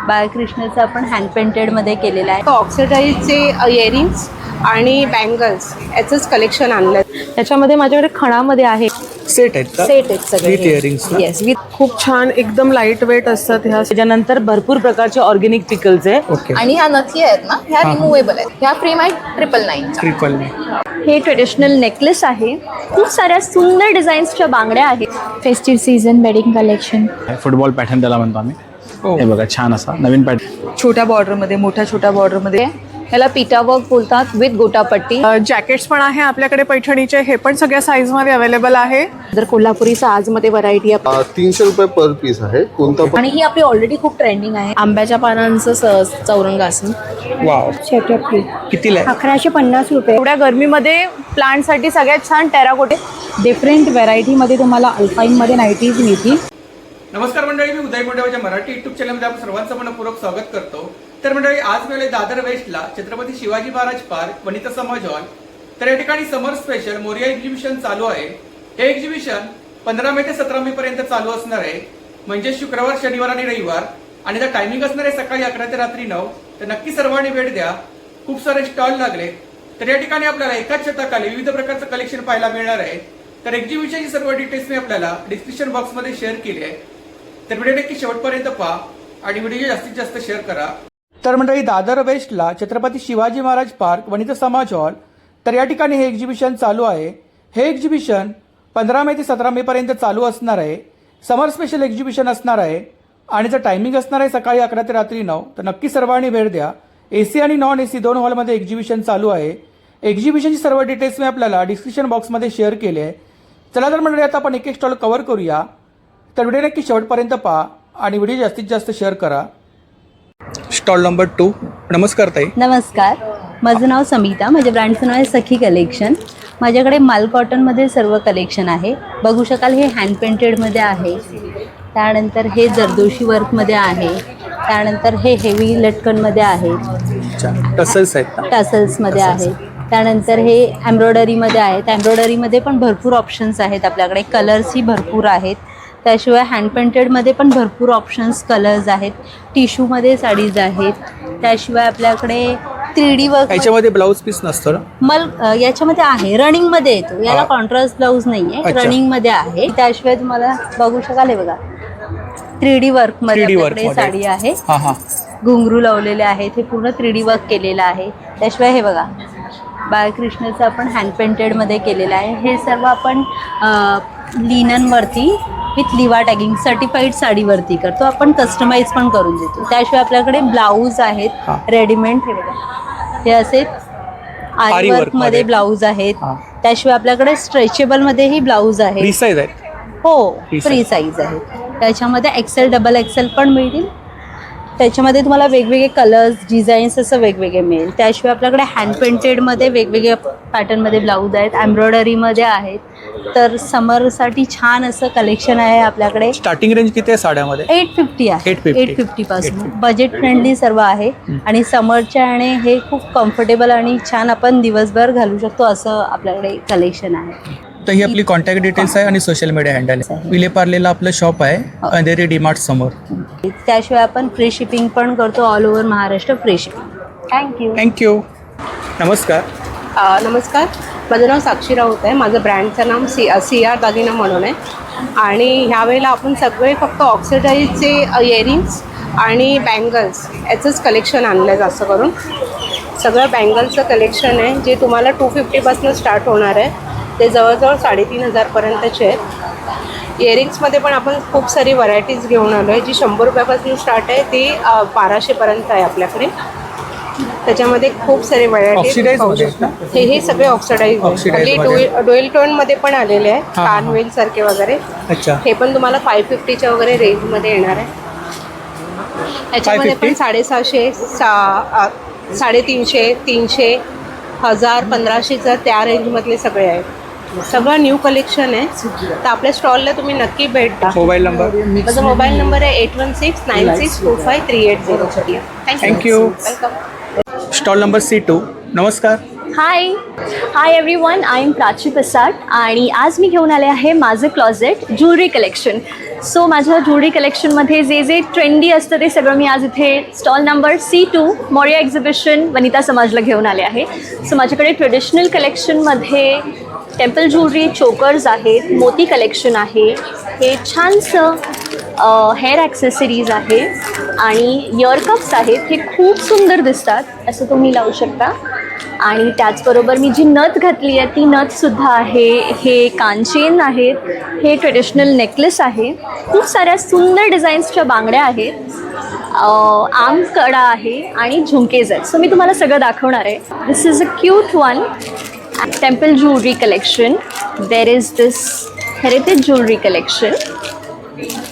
बाळकृष्णाचं आपण हँड पेंटेडमध्ये केलेलं आहे. ऑक्सिडाईजचे इयरिंग्स आणि बँगल्स याचंच कलेक्शन आणलं. त्याच्यामध्ये माझ्याकडे खणामध्ये आहे. सेट आहेत का? सेट आहेत सगळे. विथ इयरिंग्स ना? Yes, with. खूप छान एकदम लाईट वेट असतात ह्या. त्याच्यानंतर भरपूर प्रकारचे ऑर्गॅनिक पिकल्स आहे. ओके. आणि ह्या नथी आहेत ना, ह्या रिमूवेबल आहेत. ह्या फ्रेम आहेत 999. ट्रिपल हे ट्रेडिशनल नेकलेस आहे. खूप साऱ्या सुंदर डिझाईन्सच्या बांगड्या आहेत. Festive season wedding collection. Football pattern त्याला म्हणतो आम्ही. हे बघा छान असा नवीन पॅटर्न. छोट्या बॉर्डरमध्ये, मोठ्या छोट्या बॉर्डरमध्ये. ह्याला पिटा वर्क बोलतात विथ गोटापट्टी. जॅकेट्स पण आहे आपल्याकडे पैठणीचे. हे पण सगळ्या साईजमध्ये अवेलेबल आहे. जर कोल्हापुरी साजमध्ये व्हरायटी आहे. 300 रुपये पर पीस आहे. कोणता पण आणि ही आपली ऑलरेडी खूप ट्रेंडिंग आहे. आंब्याच्या पानांचं चौरंगासन. वाव. शटरफ्री कितीला आहे? 1150 रुपये. एवढ्या गरमीमध्ये प्लांटसाठी सगळ्यात छान टेराकोटे. डिफरंट व्हरायटीमध्ये तुम्हाला अल्पाईनमध्ये नाईटीज मिळतील. नमस्कार मंडळी, मी उदय मोंडेवाच्या मराठी युट्यूब चॅनलमध्ये आपण सर्वांचं मनपूर्वक स्वागत करतो. तर मंडळी, आज वेळेला दादर वेस्टला छत्रपती शिवाजी महाराज पार्क, वनिता समाज हॉल, तर या ठिकाणी समर स्पेशल मोरिया एक्झिबिशन चालू आहे. हे एक्झिबिशन 15 मे ते 17 मे पर्यंत चालू असणार आहे. म्हणजे शुक्रवार, शनिवार आणि रविवार. आणि त्याचा टायमिंग असणार आहे सकाळी 11 ते रात्री 9. तर नक्की सर्वांनी भेट द्या. खूप सारे स्टॉल लागले. तर या ठिकाणी आपल्याला एकाच छताखाली विविध प्रकारचं कलेक्शन पाहायला मिळणार आहे. तर एक्झिबिशनची सर्व डिटेल्स मी आपल्याला डिस्क्रिप्शन बॉक्समध्ये शेअर केली आहे. तर व्हिडिओ नक्की शेवटपर्यंत पहा आणि व्हिडिओ जास्तीत जास्त शेअर करा. तर मंडळी, दादर वेस्टला छत्रपती शिवाजी महाराज पार्क, वनिता समाज हॉल, तर या ठिकाणी हे एक्झिबिशन चालू आहे. हे एक्झिबिशन 15 मे ते 17 मे पर्यंत चालू असणार आहे. समर स्पेशल एक्झिबिशन असणार आहे आणि जर टायमिंग असणार आहे सकाळी 11 ते रात्री 9. तर नक्की सर्वांनी भेट द्या. AC आणि नॉन AC दोन हॉलमध्ये एक्झिबिशन चालू आहे. एक्झिबिशनची सर्व डिटेल्स मी आपल्याला डिस्क्रिप्शन बॉक्समध्ये शेअर केले आहे. चला तर मंडळी, आता आपण एक स्टॉल कव्हर करूया. तर व्हिडिओ नक्की शेवटपर्यंत पहा आणि व्हिडिओ जास्तीत जास्त शेअर करा. Stall number 2. नमस्कार ताई. नमस्कार, माझं नाव समिता. माझ्या ब्रँडचं नाव आहे सखी कलेक्शन. माझ्याकडे माल कॉटनमध्ये सर्व कलेक्शन आहे. बघू शकाल, हे हँड पेंटेडमध्ये आहे. त्यानंतर हे जरदोशी वर्कमध्ये आहे. त्यानंतर हे हेवी लटकनमध्ये आहे. टसल्स आहेत ना? टसल्समध्ये आहे. त्यानंतर हे एम्ब्रॉयडरीमध्ये आहेत. एम्ब्रॉयडरीमध्ये पण भरपूर ऑप्शन्स आहेत आपल्याकडे. कलर्सही भरपूर आहेत. त्याशिवाय हँड पेंटेडमध्ये पण भरपूर ऑप्शन्स, कलर्स आहेत. टिश्यूमध्ये साडीज आहेत. त्याशिवाय आपल्याकडे 3D वर्क. याच्यामध्ये ब्लाऊज पीस नसतो ना? याच्यामध्ये आहे, रनिंगमध्ये येतो. याला कॉन्ट्रास्ट ब्लाऊज नाही आहे, रनिंगमध्ये आहे. त्याशिवाय तुम्हाला बघू शकाल, हे बघा 3D वर्कमध्ये आपल्याकडे साडी आहे. घुंगरू लावलेले आहेत. हे पूर्ण 3D वर्क केलेलं आहे. त्याशिवाय हे बघा, बाळकृष्णाचं आपण हँड पेंटेडमध्ये केलेलं आहे. हे सर्व आपण लिननवरती विथ लिवा टॅगिंग सर्टिफाईड साडीवरती करतो. आपण कस्टमाइज पण करून देतो. त्याशिवाय आपल्याकडे ब्लाऊज आहेत रेडीमेड. हे बघा, हे असे आरी वर्कमध्ये ब्लाऊज आहेत. त्याशिवाय आपल्याकडे स्ट्रेचेबलमध्येही ब्लाऊज आहे. फ्री साईज आहेत? हो, फ्री साईज आहे. त्याच्यामध्ये XL, XXL पण मिळतील. त्याच्यामध्ये तुम्हाला वेगवेगळे कलर्स, डिझाईन्स असं वेगवेगळे मिळेल. त्याशिवाय आपल्याकडे हँड पेंटेडमध्ये वेगवेगळ्या पॅटर्नमध्ये ब्लाऊज आहेत. एम्ब्रॉयडरीमध्ये आहेत. तर समरसाठी छान असं कलेक्शन आहे आपल्याकडे. स्टार्टिंग रेंज किती आहे साड्यामध्ये? 850 आहे. 850 पासून बजेट फ्रेंडली सर्व आहे. आणि समरच्या आणि हे खूप कम्फर्टेबल आणि छान आपण दिवसभर घालू शकतो असं आपल्याकडे कलेक्शन आहे. तर ही आपली कॉन्टॅक्ट डिटेल्स आहे आणि सोशल मीडिया हँडल आहे. विलेपार्लेला आपलं शॉप आहे, अंधेरी डीमार्ट समोर. त्याशिवाय आपण फ्री शिपिंग पण करतो, all over Maharashtra free shipping. Thank you. नमस्कार. नमस्कार, माझं नाव साक्षी राऊत आहे. माझं ब्रँडचं नाव CR दागिना म्हणून आहे. आणि ह्यावेळेला आपण सगळे फक्त ऑक्सिडाईजचे इयरिंग्स आणि बँगल्स याचंच कलेक्शन आणलं आहे. जास्त करून सगळं बँगल्सचं कलेक्शन आहे, जे तुम्हाला 250पासून स्टार्ट होणार आहे. ते जवळजवळ 3500पर्यंतचे आहेत. इयरिंग्समध्ये पण आपण खूप सारी व्हरायटीज घेऊन आलो आहे. जी 100 रुपयापासून स्टार्ट आहे, ती 1200पर्यंत आहे आपल्याकडे. त्याच्यामध्ये खूप सारे व्हरायटीज. हे सगळे ऑक्सिडाईज डुएल टोनमध्ये पण आलेले आहे, कानवेल सारखे वगैरे. हे पण तुम्हाला 550च्या वगैरे रेंजमध्ये येणार आहे. याच्यामध्ये पण 750, 350, 300, 1000, 1500चं त्या रेंजमधले सगळे आहेत. सगळं न्यू कलेक्शन आहे. तर आपल्या स्टॉलला तुम्ही नक्की भेट द्या. Mobile number? माझा मोबाईल नंबर आहे 8169625380. Thank you. Welcome. Stall number C2. नमस्कार. Hi everyone, I am Prachi Prasad आणि आज मी घेऊन आले आहे माझं क्लॉजेट ज्वेलरी कलेक्शन. सो माझ्या ज्वेलरी कलेक्शनमध्ये जे जे ट्रेंडी असतं ते सगळं मी आज इथे stall number C2 Moriya exhibition Vanita समाजला घेऊन आले आहे. सो माझ्याकडे ट्रेडिशनल कलेक्शनमध्ये टेम्पल ज्वेलरी चोकर्स आहेत, मोती कलेक्शन आहे, हे छानसं हेअर ॲक्सेसरीज आहे आणि इयरकप्स आहेत. हे खूप सुंदर दिसतात, असं तुम्ही लावू शकता. आणि त्याचबरोबर मी जी नथ घातली आहे ती नथसुद्धा आहे. हे कानचेन आहेत, हे ट्रेडिशनल नेकलेस आहे, खूप साऱ्या सुंदर डिझाईन्सच्या बांगड्या आहेत, आर्मकडा आहे आणि झुमकेज आहेत. सो मी तुम्हाला सगळं दाखवणार आहे. This is a cute one temple jewellery collection. There is this heritage jewellery collection.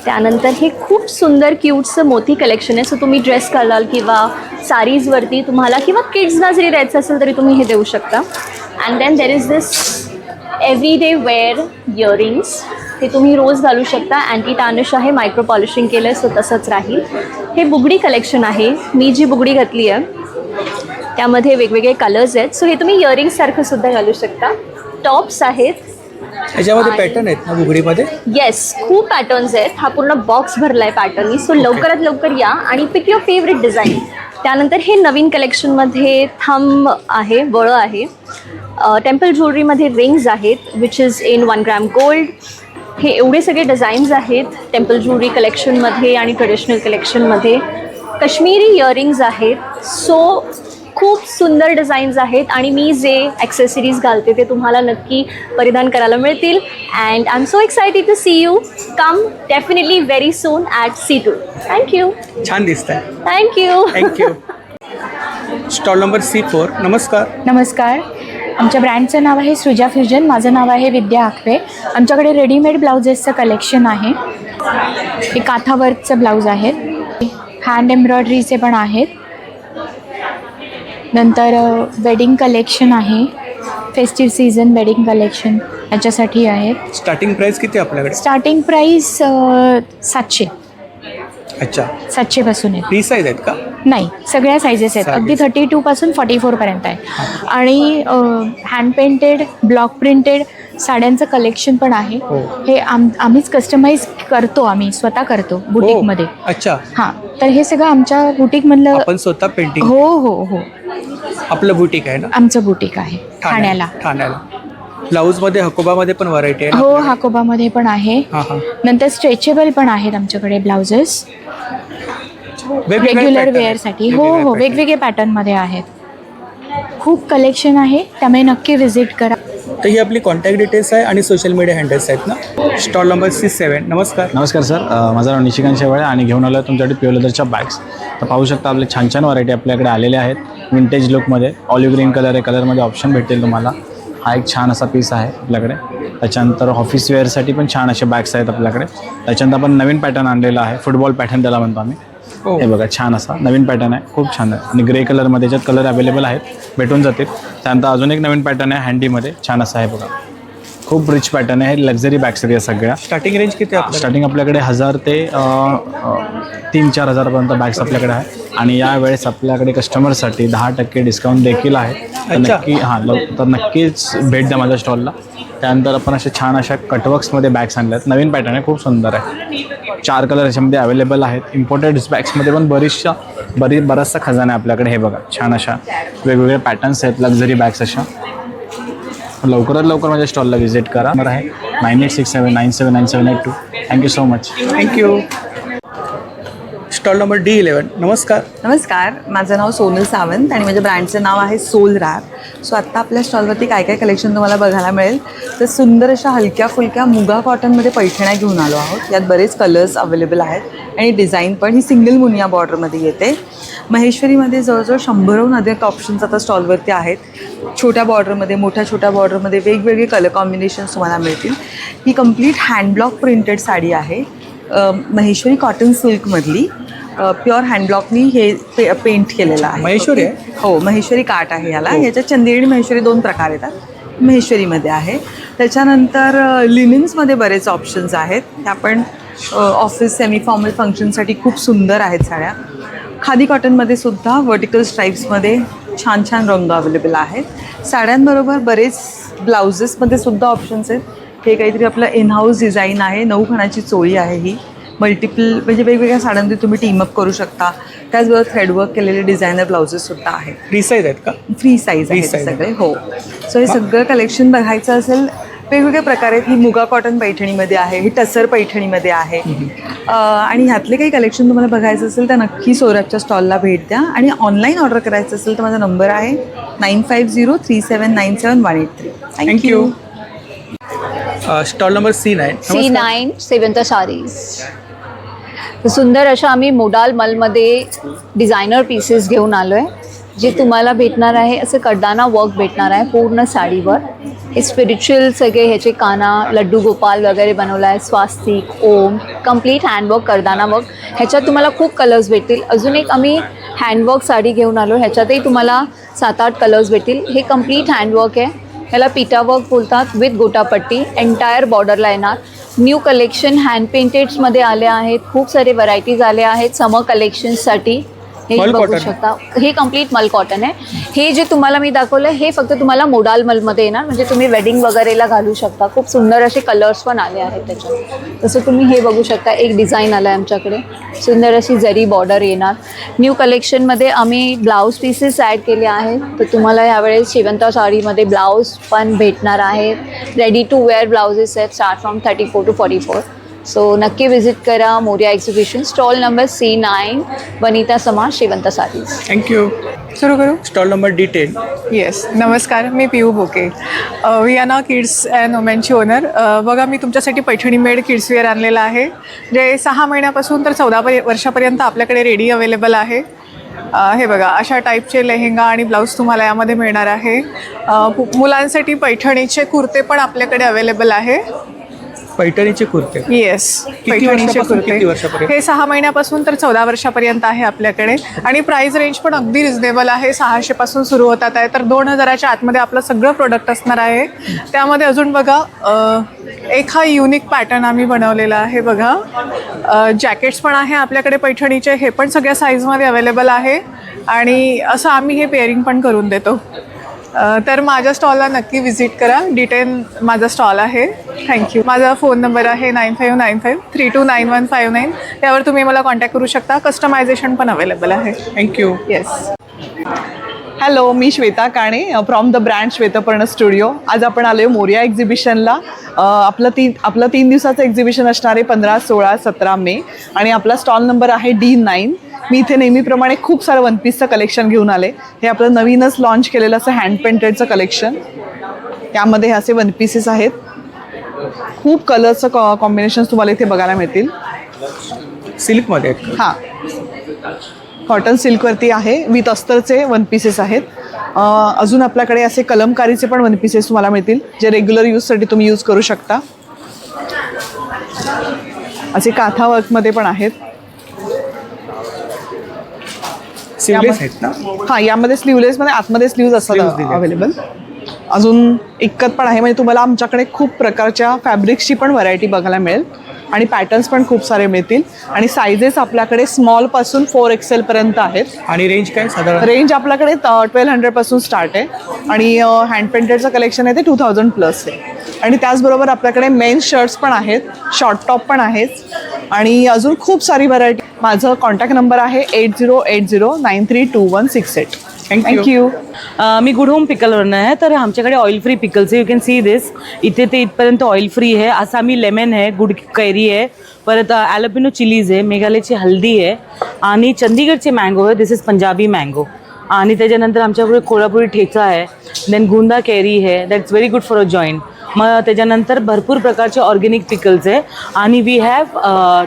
त्यानंतर हे खूप सुंदर क्यूटचं मोती कलेक्शन आहे. सो तुम्ही ड्रेस घालाल किंवा साडीजवरती तुम्हाला किंवा किड्सना जरी द्यायचं असेल तरी तुम्ही हे देऊ शकता. And then there is this everyday wear earrings. हे तुम्ही रोज घालू शकता. अँटी टार्निश आहे, मायक्रो पॉलिशिंग केलं आहे, सो तसंच राहील. हे बुगडी कलेक्शन आहे. मी जी बुगडी घातली आहे त्यामध्ये वेगवेगळे कलर्स आहेत. सो हे तुम्ही इयरिंग्ससारखं सुद्धा घालू शकता. टॉप्स आहेत, याच्यामध्ये पॅटर्न आहेत ना बुगडीमध्ये? येस, खूप पॅटर्न्स आहेत. हा पूर्ण बॉक्स भरला आहे पॅटर्ननी. सो लवकरात लवकर या आणि पिक युअर फेवरेट डिझाईन. त्यानंतर हे नवीन कलेक्शनमध्ये थंब आहे, वळं आहे. टेम्पल ज्वेलरीमध्ये रिंग्स आहेत which is in 1 gram gold. हे एवढे सगळे डिझाईन्स आहेत टेम्पल ज्वेलरी कलेक्शनमध्ये आणि ट्रेडिशनल कलेक्शनमध्ये. काश्मीरी इयरिंग्ज आहेत. सो खूप सुंदर डिझाईन्स आहेत आणि मी जे ॲक्सेसरीज घालते ते तुम्हाला नक्की परिधान करायला मिळतील. And I am so excited to see you. Come definitely very soon at C2. Thank you. छान दिसत आहे. Thank you. Thank you. Stall number C4. नमस्कार. नमस्कार. आमच्या ब्रँडचं नाव आहे सृजा फ्युजन. माझं नाव आहे विद्या आखवे. आमच्याकडे रेडीमेड ब्लाउजेसचं कलेक्शन आहे. हे काथा वर्कचं ब्लाऊज आहेत, हँड एम्ब्रॉयडरीचे पण आहेत. नंतर वेडिंग कलेक्शन आहे, फेस्टिव्ह सीझन वेडिंग कलेक्शन याच्यासाठी आहेत. स्टार्टिंग प्राइस किती आहे आपल्याकडे? Starting price 700. अच्छा, 700पासून आहे. फ्री साईज आहेत का? नाही, सगळ्या सायझेस आहेत. अगदी 32 पासून 44पर्यंत आहे. आणि हँड पेंटेड ब्लॉक प्रिंटेड साड्यांचं कलेक्शन पण आहे. हे आम्हीच कस्टमाइज करतो, आम्ही स्वतः करतो बुटीकमध्ये. अच्छा. हां, तर हे सगळं आमच्या बुटीकमधलं. आपण स्वतः पेंटिंग? हो हो हो, आपलं बुटीक आहे ना? आमचं बुटीक आहे ठाण्याला. ब्लाऊजमध्ये हकोबामध्ये पण व्हरायटी आहे? हो, हाकोबामध्ये पण आहे. नंतर स्ट्रेचेबल पण आहेत आमच्याकडे ब्लाउजेस रेग्युलर वेअरसाठी. हो हो, वेगवेगळे पॅटर्नमध्ये आहेत. खूप कलेक्शन आहे, त्यामुळे नक्की व्हिजिट करा. तर ही आपली कॉन्टॅक्ट डिटेल्स आहे आणि सोशल मीडिया हँडल्स आहेत ना. Stall number C7. नमस्कार. नमस्कार सर, माझं नाव निशिकांत शेवाळे आणि घेऊन आलो आहे तुमच्याकडे प्युअर लेदरच्या बॅग्स. तर पाहू शकता आपले छान छान व्हरायटी आपल्याकडे आलेल्या आहेत. विंटेज लुकमध्ये ऑलिव्ह ग्रीन कलर आहे, कलरमध्ये ऑप्शन भेटेल तुम्हाला. हा एक छान असा पीस आहे आपल्याकडे. त्याच्यानंतर ऑफिस वेअरसाठी पण छान असे बॅग्स आहेत आपल्याकडे. त्याच्यानंतर आपण नवीन पॅटर्न आणलेला आहे, फुटबॉल पॅटर्न त्याला म्हणतो आम्ही. हे बघा, छान असा नवीन पॅटर्न आहे, खूप छान आहे. आणि ग्रे कलरमध्ये याच्यात कलर अवेलेबल आहेत, भेटून जातील. त्यानंतर अजून एक नवीन पॅटर्न आहे हँडीमध्ये, छान असा आहे बघा. खूप रिच पॅटर्न आहे, लक्झरी बॅग्स आहेत या सगळ्या. स्टार्टिंग रेंज किती आहे? स्टार्टिंग आपल्याकडे 1000 ते 3-4 हजारपर्यंत बॅग्स आपल्याकडे आहे. आणि यावेळेस आपल्याकडे कस्टमरसाठी 10% डिस्काउंट देखील आहे. तर नक्की तर नक्कीच भेट द्या माझ्या स्टॉलला. त्यानंतर आपण अशा छान अशा कटवर्क्समध्ये बॅग्स आणल्या आहेत. नवीन पॅटर्न आहे, खूप सुंदर आहे. 4 कलर याच्यामध्ये अवेलेबल आहेत. इम्पोर्टेड बॅग्समध्ये पण बराचसा खजाना आहे आपल्याकडे. हे बघा, छान अशा वेगवेगळे पॅटर्न्स आहेत, लक्झरी बॅग्स अशा. लवकरात लवकर माझ्या स्टॉलला व्हिजिट करा. नंबर आहे 9867979782. Thank you so much. Thank you. Stall number D11. नमस्कार. नमस्कार, माझं नाव सोनल सावंत आणि माझ्या ब्रँडचं नाव आहे सोल रॅप. सो आत्ता आपल्या स्टॉलवरती काय काय कलेक्शन तुम्हाला बघायला मिळेल तर सुंदर अशा हलक्या फुलक्या मुगा कॉटनमध्ये पैठण्या घेऊन आलो आहोत. यात बरेच कलर्स अवेलेबल आहेत आणि डिझाईन पण ही सिंगल मुनिया बॉर्डरमध्ये येते. महेश्वरीमध्ये जवळजवळ 100हून अधिक ऑप्शन्स आता स्टॉलवरती आहेत. छोट्या बॉर्डरमध्ये, छोट्या बॉर्डरमध्ये वेगवेगळे कलर कॉम्बिनेशन्स तुम्हाला मिळतील. ही कंप्लीट हँडब्लॉक प्रिंटेड साडी आहे, महेश्वरी कॉटन सिल्कमधली. प्युअर हँडब्लॉकनी हे पेंट केलेलं आहे. महेश्वरी आहे? हो, महेश्वरी काट आहे याला. ह्याच्यात चंदेरी आणि महेश्वरी 2 प्रकार येतात. महेश्वरीमध्ये आहे. त्याच्यानंतर लिनिन्समध्ये बरेच ऑप्शन्स आहेत. ह्या पण ऑफिस सेमी फॉर्मल फंक्शनसाठी खूप सुंदर आहेत साड्या. खादी कॉटनमध्ये सुद्धा वर्टिकल स्ट्राईप्समध्ये छान छान रंग अवेलेबल आहेत. साड्यांबरोबर बरेच ब्लाउजेसमध्ये सुद्धा ऑप्शन्स आहेत. हे काहीतरी आपलं इन हाऊस डिझाईन आहे. 9 खणाची चोळी आहे ही. मल्टिपल म्हणजे वेगवेगळ्या साड्यांमध्ये तुम्ही टीमअप करू शकता. त्याचबरोबर थ्रेडवर्क केलेले डिझायनर ब्लाउजेससुद्धा आहेत. फ्री साईज आहेत का? फ्री साईज आहेत सगळे. हो. सो हे सगळं कलेक्शन बघायचं असेल वेगवेगळ्या प्रकारे. ही मुगा कॉटन पैठणीमध्ये आहे, ही टसर पैठणीमध्ये आहे. आणि ह्यातले काही कलेक्शन तुम्हाला बघायचं असेल तर नक्की सौरभच्या स्टॉलला भेट द्या. आणि ऑनलाईन ऑर्डर करायचं असेल तर माझा नंबर आहे 9503797183. Thank you. Stall number C9. C9 Sevanta Sarees. सुंदर अशा आम्ही मोडाल मलमध्ये डिझायनर पीसेस घेऊन आलो आहे, जे तुम्हाला भेटणार आहे असं कडदाना वर्क भेटणार आहे पूर्ण साडीवर. हे स्पिरिच्युअल सगळे ह्याचे काना, लड्डू गोपाल वगैरे बनवला आहे, स्वास्तिक, ओम, कम्प्लीट हँडवर्क, कडदाना वर्क. ह्याच्यात तुम्हाला खूप कलर्स भेटतील. अजून एक आम्ही हँडवर्क साडी घेऊन आलो, ह्याच्यातही तुम्हाला 7-8 कलर्स भेटतील. हे कम्प्लीट हँडवर्क आहे. ह्याला पिटा वर्क बोलतात विथ गोटापट्टी. एंटायर बॉर्डरला येणार. न्यू कलेक्शन हँड पेंटेड्समध्ये आले आहेत. खूप सारे व्हरायटीज आले आहेत समर कलेक्शन्ससाठी. हे बघू शकता. हे कम्प्लीट मल कॉटन आहे. हे जे तुम्हाला मी दाखवलं हे फक्त तुम्हाला मोडाल मलमध्ये येणार, म्हणजे तुम्ही वेडिंग वगैरेला घालू शकता. खूप सुंदर असे कलर्स पण आले आहेत त्याच्यात. तसं तुम्ही हे बघू शकता. एक डिझाईन आलं आहे आमच्याकडे. सुंदर अशी जरी बॉर्डर येणार. न्यू कलेक्शनमध्ये आम्ही ब्लाऊज पीसेस ॲड केले आहेत. तर तुम्हाला यावेळेस शेवंता साडीमध्ये ब्लाऊज पण भेटणार आहेत. रेडी टू वेअर ब्लाउजेस आहेत स्टार्ट फ्रॉम 34 to 44. सो नक्की विजिट करा Morya exhibition. Stall number C9 Vanita Samaj Shevanta sarees. Thank you. सुरू करू. Stall number D10. येस, नमस्कार. मी पियू बोके, वियाना किड्स अँड वुमेनची ओनर. बघा, मी तुमच्यासाठी पैठणी मेड किड्सवेअर आणलेलं आहे, जे 6 महिन्यापासून तर 14 वर्षापर्यंत आपल्याकडे रेडी अवेलेबल आहे. हे बघा, अशा टाईपचे लेहेंगा आणि ब्लाऊज तुम्हाला यामध्ये मिळणार आहे. मुलांसाठी पैठणीचे कुर्ते पण आपल्याकडे अवेलेबल आहे. पैठणीचे कुर्ते. येस, पैठणीचे कुर्ते. वर्षापर्यंत? हे 6 महिन्यापासून तर 14 वर्षापर्यंत आहे आपल्याकडे. आणि प्राइस रेंज पण अगदी रिजनेबल आहे. 600 पासून सुरू होतात आहे, तर 2000च्या आतमध्ये आपलं सगळं प्रोडक्ट असणार आहे. त्यामध्ये अजून बघा, एक हा युनिक पॅटर्न आम्ही बनवलेला आहे. बघा, जॅकेट्स पण आहे आपल्याकडे पैठणीचे. हे पण सगळ्या साईजमध्ये अवेलेबल आहे. आणि असं आम्ही हे पेअरिंग पण करून देतो. तर माझ्या स्टॉलला नक्की व्हिजिट करा. D10 माझा स्टॉल आहे. थँक्यू. माझा फोन नंबर आहे 9595329159. त्यावर तुम्ही मला कॉन्टॅक्ट करू शकता. कस्टमायझेशन पण अवेलेबल आहे. थँक्यू. येस. हॅलो, मी Shweta Kane from the brand Shwetparna studio. आज आपण आलो आहे मोरिया एक्झिबिशनला. आपलं 3 दिवसाचं एक्झिबिशन असणार आहे 15, 16, 17 मे. आणि आपला स्टॉल नंबर आहे D9. मी इथे नेहमीप्रमाणे खूप सारं वन पीसचं कलेक्शन घेऊन आले. हे आपलं नवीनच लॉन्च केलेलं असं हँड पेंटेडचं कलेक्शन. त्यामध्ये असे वन पीसेस आहेत. खूप कलरचं कॉम्बिनेशन्स तुम्हाला इथे बघायला मिळतील. सिल्कमध्ये. हां, कॉटन सिल्कवरती आहे. विथ अस्तरचे वन पीसेस आहेत. अजून आपल्याकडे असे कलमकारीचे पण वन पीसेस तुम्हाला मिळतील, जे रेग्युलर यूजसाठी तुम्ही यूज करू शकता. असे काथा वर्कमध्ये पण आहेत. स्लीवलेस आहेत ना? हां, यामध्ये स्लीवलेसमध्ये आतमध्ये स्लीव्ज असतात अवेलेबल. अजून इक्कत पण आहे. म्हणजे तुम्हाला आमच्याकडे खूप प्रकारच्या फॅब्रिक्सची पण व्हरायटी बघायला मिळेल. आणि पॅटर्न्स पण खूप सारे मिळतील. आणि सायझेस आपल्याकडे स्मॉलपासून 4XL पर्यंत आहेत. आणि रेंज काय साधारण? रेंज आपल्याकडे 1200 पासून स्टार्ट आहे. आणि हँड पेंटेडचं कलेक्शन आहे ते 2000 प्लस आहे. आणि त्याचबरोबर आपल्याकडे मेन्स शर्ट्स पण आहेत, शॉर्ट टॉप पण आहेत. आणि अजून खूप सारी व्हरायटी. माझं कॉन्टॅक्ट नंबर आहे 8080932168. थँक्यू. मी गुड होम पिकलवरनं आहे. तर आमच्याकडे ऑइल फ्री पिकल्स आहे. You can see this. इथे ते इथपर्यंत ऑइल फ्री आहे. आसामी लेमन आहे, गुड कैरी आहे, परत ॲलोपिनो चिलीज आहे, मेघालयची हल्दी आहे, आणि चंदीगडचे मँगो आहे. This is Punjabi mango. आणि त्याच्यानंतर आमच्याकडे कोल्हापुरी ठेचा आहे. देन गुंदा कैरी आहे, that's very good for a joint. मग त्याच्यानंतर भरपूर प्रकारचे ऑर्गॅनिक पिकल्स आहे. आणि we have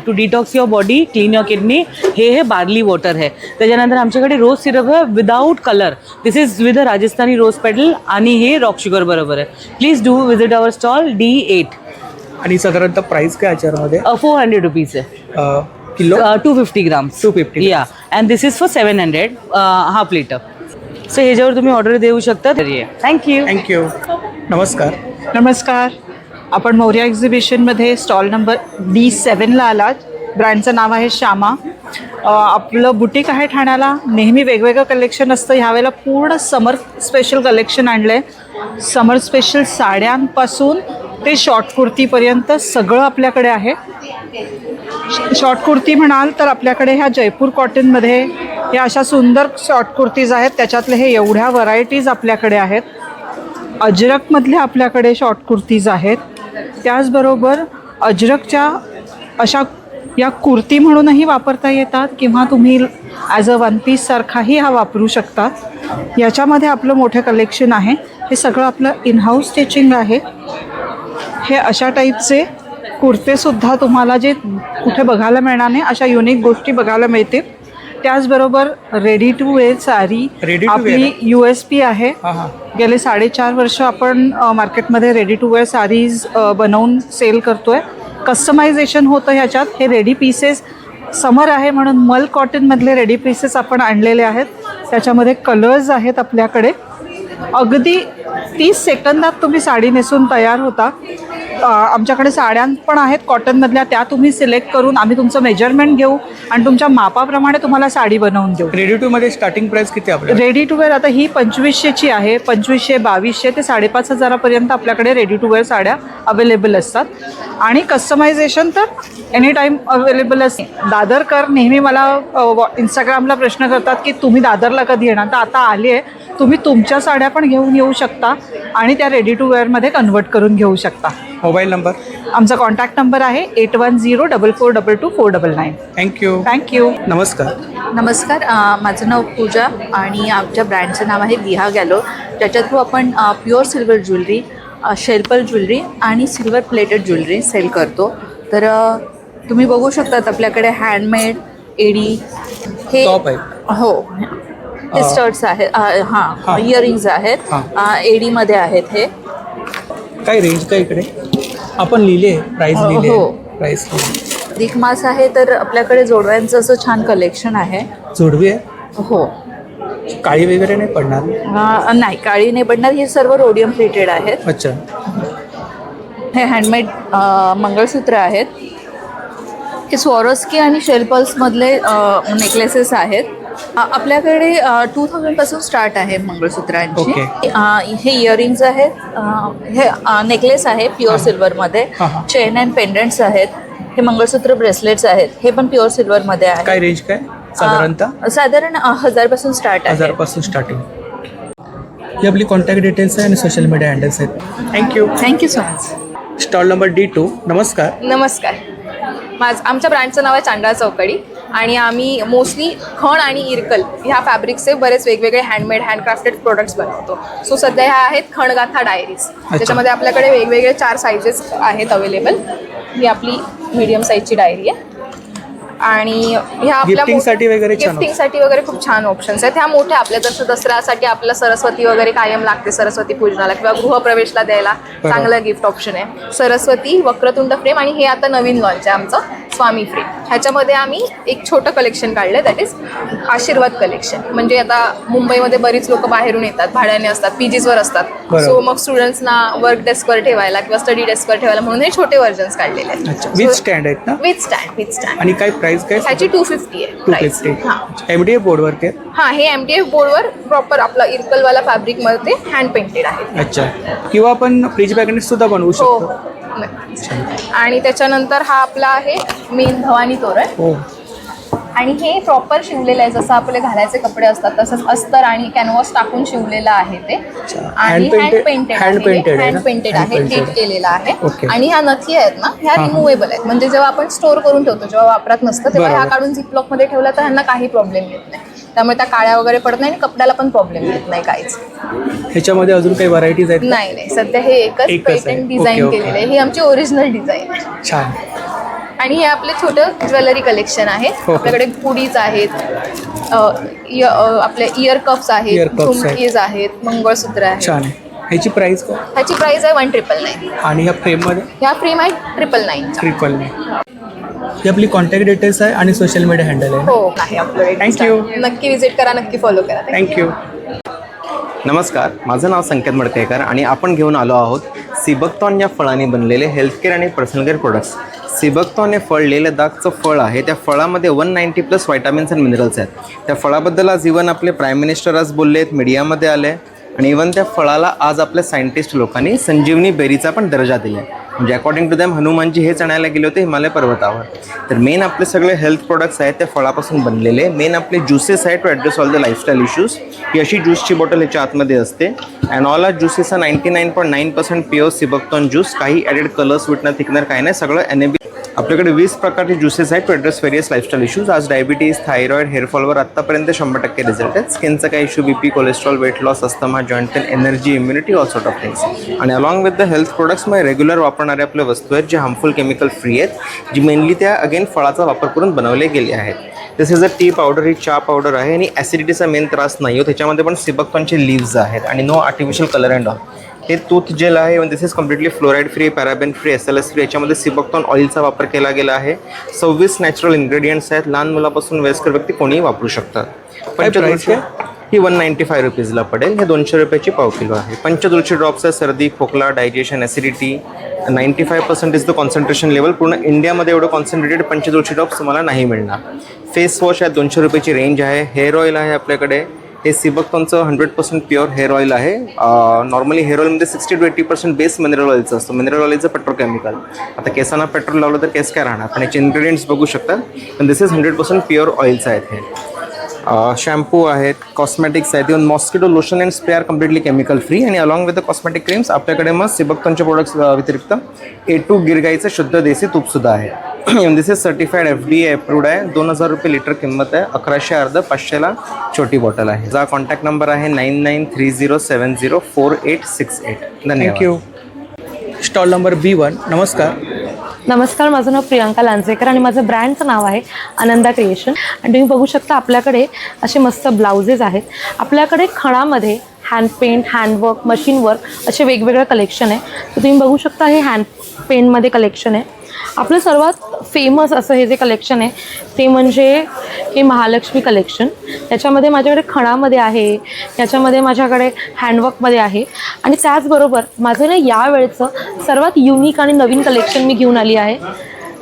to detox your body, clean your kidney, हे बार्ली वॉटर आहे. त्याच्यानंतर आमच्याकडे रोज सिरप आहे without colour. This is with a Rajasthani rose petal, आणि हे रॉक शुगर बरोबर आहे. Please do visit our stall D8. आणि साधारणतः प्राइस काय याच्यामध्ये? 400 रुपीज आहे किलो. 250 ग्राम्स. 250. या. And this is for 700 half litre. So ह्याच्यावर तुम्ही ऑर्डर देऊ शकता. थँक्यू. थँक्यू. नमस्कार. नमस्कार. आपण मोरिया एक्झिबिशनमध्ये स्टॉल नंबर D7ला आलात. ब्रँडचं नाव आहे श्यामा. आपलं बुटीक आहे ठाण्याला. नेहमी वेगवेगळं कलेक्शन असतं. ह्यावेळेला पूर्ण समर स्पेशल कलेक्शन आणलं आहे. समर स्पेशल साड्यांपासून ते शॉर्ट कुर्तीपर्यंत सगळं आपल्याकडे आहे. शॉर्ट कुर्ती म्हणाल तर आपल्याकडे ह्या जयपूर कॉटनमध्ये ह्या अशा सुंदर शॉर्ट कुर्तीज आहेत. त्याच्यातले हे एवढ्या व्हरायटीज आपल्याकडे आहेत. अजरकमधले आपल्याकडे शॉर्ट कुर्तीज आहेत. त्याचबरोबर अजरकच्या अशा या कुर्ती म्हणूनही वापरता येतात किंवा तुम्ही ॲज अ वन पीससारखाही हा वापरू शकता. याच्यामध्ये आपलं मोठं कलेक्शन आहे. हे सगळं आपलं इनहाऊस स्टिचिंग आहे. हे अशा टाईपचे कुर्तेसुद्धा तुम्हाला जे कुठे बघायला मिळणार नाही अशा युनिक गोष्टी बघायला मिळतील. त्याचबरोबर रेडी टू वेअर साडी आपली USP आहे. गेले 4.5 वर्ष आपण मार्केटमध्ये रेडी टू वेअर साडीज बनवून सेल करतोय. कस्टमायझेशन होतं ह्याच्यात. हे रेडी पीसेस समर आहे म्हणून मल कॉटनमधले रेडी पीसेस आपण आणलेले आहेत. त्याच्यामध्ये कलर्स आहेत आपल्याकडे. अगदी 30 सेकंदात तुम्ही साडी नेसून तयार होता. आमच्याकडे साड्या पण आहेत कॉटनमधल्या. त्या तुम्ही सिलेक्ट करून आम्ही तुमचं मेजरमेंट घेऊ आणि तुमच्या मापाप्रमाणे तुम्हाला साडी बनवून देऊ. रेडी टू मध्ये स्टार्टिंग प्राइस किती आपल्या? रेडी टू वेअर आता ही 2500ची आहे. 2500, 2200 ते 5,500पर्यंत आपल्याकडे रेडी टू वेअर साड्या अवेलेबल असतात. आणि कस्टमायझेशन तर एनी टाईम अवेलेबल असते. दादरकर नेहमी मला इंस्टाग्रामला प्रश्न करतात की तुम्ही दादरला कधी येणार. तर आता आली आहे. तुम्ही तुमच्या साड्या पण घेऊन येऊ शकता आणि त्या रेडी टू वेअरमध्ये कन्वर्ट करून घेऊ शकता. Mobile number? आमचा कॉन्टॅक्ट नंबर आहे 8104422499. थँक्यू. नमस्कार. माझं नाव पूजा आणि आमच्या ब्रँडचं नाव आहे विहा गॅलो. त्याच्या थ्रू आपण प्युअर सिल्वर ज्वेलरी, शेल्पल ज्वेलरी आणि सिल्वर प्लेटेड ज्वेलरी सेल करतो. तर तुम्ही बघू शकतात आपल्याकडे हँडमेड एडी हे टॉप आहे. हो, हे स्टड्स आहेत. हां, इयरिंग्ज आहेत. एडीमध्ये आहेत. हे काय रेंज काय इकडे आपण लिहिले प्राइस लिहिले? हो. प्राइस अधिक मास आहे तर आपल्याकडे जोडव्यांचं असं छान कलेक्शन आहे. जोडवी आहे? हो. काळी वगैरे नाही पडणार? नाही, काळी नाही पडणार. हे सर्व रोडियम प्लेटेड आहेत. अच्छा. हे हँडमेड मंगळसूत्र आहेत. हे स्वॉरोस्की आणि शेल्पल्समधले नेकलेसेस आहेत. आपल्याकडे 2000 पासून स्टार्ट आहे मंगळसूत्रांची. हे इयरिंग्ज आहेत. हे नेकलेस आहे प्युअर सिल्वरमध्ये. चेन अँड पेंडंट्स आहेत. हे मंगळसूत्र ब्रेसलेट्स आहेत. हे पण प्युअर सिल्वरमध्ये आहे. काय रेंज काय साधारण 1000 पासून स्टार्ट आहे. 1000 पासून स्टार्टिंग. ही आपली कॉन्टॅक्ट डिटेल्स आहे आणि सोशल मीडिया हँडल्स आहेत. Thank you so much. Stall number D2. नमस्कार. आमच्या ब्रँडचं नाव आहे चांडाळ चौकडी आणि आम्ही मोस्टली खण आणि इरकल ह्या फॅब्रिकचे बरेच वेगवेगळे हँडक्राफ्टेड प्रोडक्ट्स बनवतो. सो सध्या ह्या आहेत खणगाथा डायरीज. त्याच्यामध्ये आपल्याकडे वेगवेगळे 4 साईजेस आहेत अवेलेबल. ही आपली मीडियम साईजची डायरी आहे आणि ह्या आपल्या गिफ्टिंगसाठी वगैरे खूप छान ऑप्शन्स आहेत. ह्या मोठ्या आपल्या जसं दसऱ्यासाठी आपल्याला सरस्वती वगैरे कायम लागते. सरस्वती पूजनाला किंवा गृहप्रवेशला द्यायला चांगलं गिफ्ट ऑप्शन आहे. सरस्वती, वक्रतुंड फ्रेम आणि हे आता नवीन लॉन्च आहे आमचं स्वामी फ्रेम. ह्याच्यामध्ये आम्ही एक छोटं कलेक्शन काढलं, दॅट इज आशीर्वाद कलेक्शन. म्हणजे आता मुंबईमध्ये बरीच लोक बाहेरून येतात, भाड्याने असतात, PGsवर असतात. सो मग स्टुडंट्सना वर्क डेस्कवर ठेवायला किंवा स्टडी डेस्कवर ठेवायला म्हणून हे छोटे व्हर्जन्स काढलेले आहेत. विथ स्टँड आहेत ना? With stand. आणि काय प्राइस काय? ह्याची 250 आहे प्राइस. MDF बोर्डवरती? हां, हे MDF बोर्डवर प्रॉपर आपला इरकलवाला फॅब्रिकमध्ये हँड पेंटेड आहे. अच्छा. किंवा आपण फ्रीज मॅग्नेट सुद्धा बनवू शकतो. आणि त्याच्यानंतर हा आपला आहे मेन भवानी तोरण. आणि हे प्रॉपर शिवलेलं आहे. जसं आपले घालायचे कपडे असतात तसंच अस्तर आणि कॅनव्हास टाकून शिवलेलं आहे ते. आणि हँड पेंटेड आहे. नीट केलेलं आहे. आणि ह्या नथी आहेत ना, ह्या रिमुवेबल आहेत. म्हणजे जेव्हा आपण स्टोर करून ठेवतो, जेव्हा वापरात नसतं तेव्हा ह्या काढून झिपलॉक मध्ये ठेवला तर ह्यांना काही प्रॉब्लेम येत नाही. त्यामुळे त्या काळ्या वगैरे पडत नाही आणि कपड्याला पण प्रॉब्लेम येत नाही काहीच. ह्याच्यामध्ये अजून काही व्हरायटीज आहेत? नाही, सध्या हे एकच पेटंट डिझाईन केलेलं आहे. ही आमची ओरिजिनल डिझाईन आहे. छान. आणि हे आपले छोटं ज्वेलरी कलेक्शन आहे. आपल्याकडे पुडीज आहेत, आपले इयर कप्स आहेत, झुमकीज आहेत, मंगळसूत्र आहेत. छान. ह्याची प्राइस काय? ह्याची प्राइस आहे 1,999. आणि ह्या फ्रेममध्ये? ह्या फ्रेम आहे 999. ही आपली कॉन्टॅक्ट डिटेल्स आहे आणि सोशल मीडिया हँडल आहे. हो, आहे आपलं. थँक्यू. नक्की विजिट करा, नक्की फॉलो करा. थँक्यू. नमस्कार, माझं नाव संकेत मडकेकर आणि आपण घेऊन आलो आहोत सिबकतॉन या फळाने बनलेले हेल्थकेअर आणि पर्सनल केअर प्रोडक्ट्स. सिबकतॉन हे फळ लेह लडाखचं फळ आहे. त्या फळामध्ये 190+ व्हायटामिन्स अँड मिनरल्स आहेत. त्या फळाबद्दल आज इवन आपले प्राईम मिनिस्टर आज बोलले आहेत, मीडियामध्ये आले आणि इवन त्या फळाला आज आपल्या सायंटिस्ट लोकांनी संजीवनी बेरीचा पण दर्जा दिला आहे. म्हणजे अकॉर्डिंग टू दॅम हनुमानजी हेच आणायला गेले होते हिमालय पर्वतावर. तर मेन आपले सगळे हेल्थ प्रोडक्ट्स आहेत त्या फळापासून बनलेले. मेन आपले ज्युसेस आहेत to address all the lifestyle issues. ही अशी ज्यूसची बॉटल ह्याच्या आतमध्ये असते. And all our juices 99.9% pure sea buckthorn juice. काही ॲडेड कलर्स स्वीटनर थिकनर काही नाही, सगळं NAB. आपल्याकडे 20 प्रकारचे ज्युसेस आहेत to address various lifestyle issues. आज डायबिटीज, थायरॉइड, हेअरफॉलवर आत्तापर्यंत 100% रिझल्ट आहेत. स्किनचा काही issue, BP, cholesterol, weight loss, asthma, joint pain, energy, immunity, all sort of things. आणि along with the health प्रोडक्ट्समध्ये regular वापरणारे आपल्या वस्तू आहेत जे हार्मफुल केमिकल फ्री आहेत, जी मेनली त्या अगेन फळाचा वापर करून बनवले गेले आहेत. दिस इज अ टी पावडर. ही चहा पावडर आहे आणि ॲसिडिटीचा मेन त्रास नाही हो. त्याच्यामध्ये पण सिबकतॉनचे लिव्ज आहेत आणि no artificial colour and all. हे टूथ जेल आहे. This is completely fluoride free, paraben free, SLS free. याच्यामध्ये सिबकतॉन ऑइलचा वापर केला गेला आहे. 26 नॅचरल इन्ग्रेडियंट्स आहेत. लहान मुलापासून वयस्कर व्यक्ती कोणीही वापरू शकतात. पंचतुळशी ही 195 रुपीजला पडेल. हे 200 रुपयाची पाव किलो आहे. पंचतुळशी ड्रॉप्स आहे सर्दी, खोकला, digestion, acidity. 95% is the concentration level. पूर्ण इंडियामध्ये एवढं कॉन्सन्ट्रेटेड पंचतुळशी ड्रॉप्स तुम्हाला नाही मिळणार. फेस वॉश आहे, 200 रुपयाची रेंज आहे. हेअर ऑइल आहे आपल्याकडे. हे सिबकतॉनचं 100% प्युअर हेअर ऑइल आहे. नॉर्मली हेअर ऑइलमध्ये 60 to 80% बेस मिनरल ऑइलचं असतं. मिनरल ऑइलचं पेट्रोकेमिकल. आता केसांना पेट्रोल लावलं तर केस काय राहणार, पण याचे इन्ग्रेडियंट्स बघू शकतात. पण दिस इज 100% प्युअर ऑइल्स आहेत हे. शॅम्पू आहेत, कॉस्मॅटिक्स आहेत. Even mosquito lotion and spray are completely chemical free. आणि along with the cosmetic creams आपल्याकडे मग सिबकतॉनच्या प्रोडक्ट्स व्यतिरिक्त A2 गिरगाईचं शुद्ध देसी तूपसुद्धा आहे. This is certified FDA approved आहे. 2000 रुपये लिटर किंमत आहे. 1100 अर्ध, 500ला छोटी बॉटल आहे. जा कॉन्टॅक्ट नंबर आहे 9930704868. धन्यवाद. थँक्यू. Stall number B1. नमस्कार. नमस्कार, माझं नाव प्रियांका लांजेकर आणि माझं ब्रँडचं नाव आहे आनंदा क्रिएशन. आणि तुम्ही बघू शकता आपल्याकडे असे मस्त ब्लाउजेस आहेत. आपल्याकडे खणामध्ये hand paint, handwork, machine work असे वेगवेगळे कलेक्शन आहे. तर तुम्ही बघू शकता हे हँड पेंटमध्ये कलेक्शन आहे. आपलं सर्वात फेमस असं हे जे कलेक्शन आहे ते म्हणजे हे महालक्ष्मी कलेक्शन. याच्यामध्ये माझ्याकडे खणामध्ये आहे, याच्यामध्ये माझ्याकडे हँडवर्कमध्ये आहे. आणि त्याचबरोबर माझं ना यावेळेचं सर्वात युनिक आणि नवीन कलेक्शन मी घेऊन आली आहे,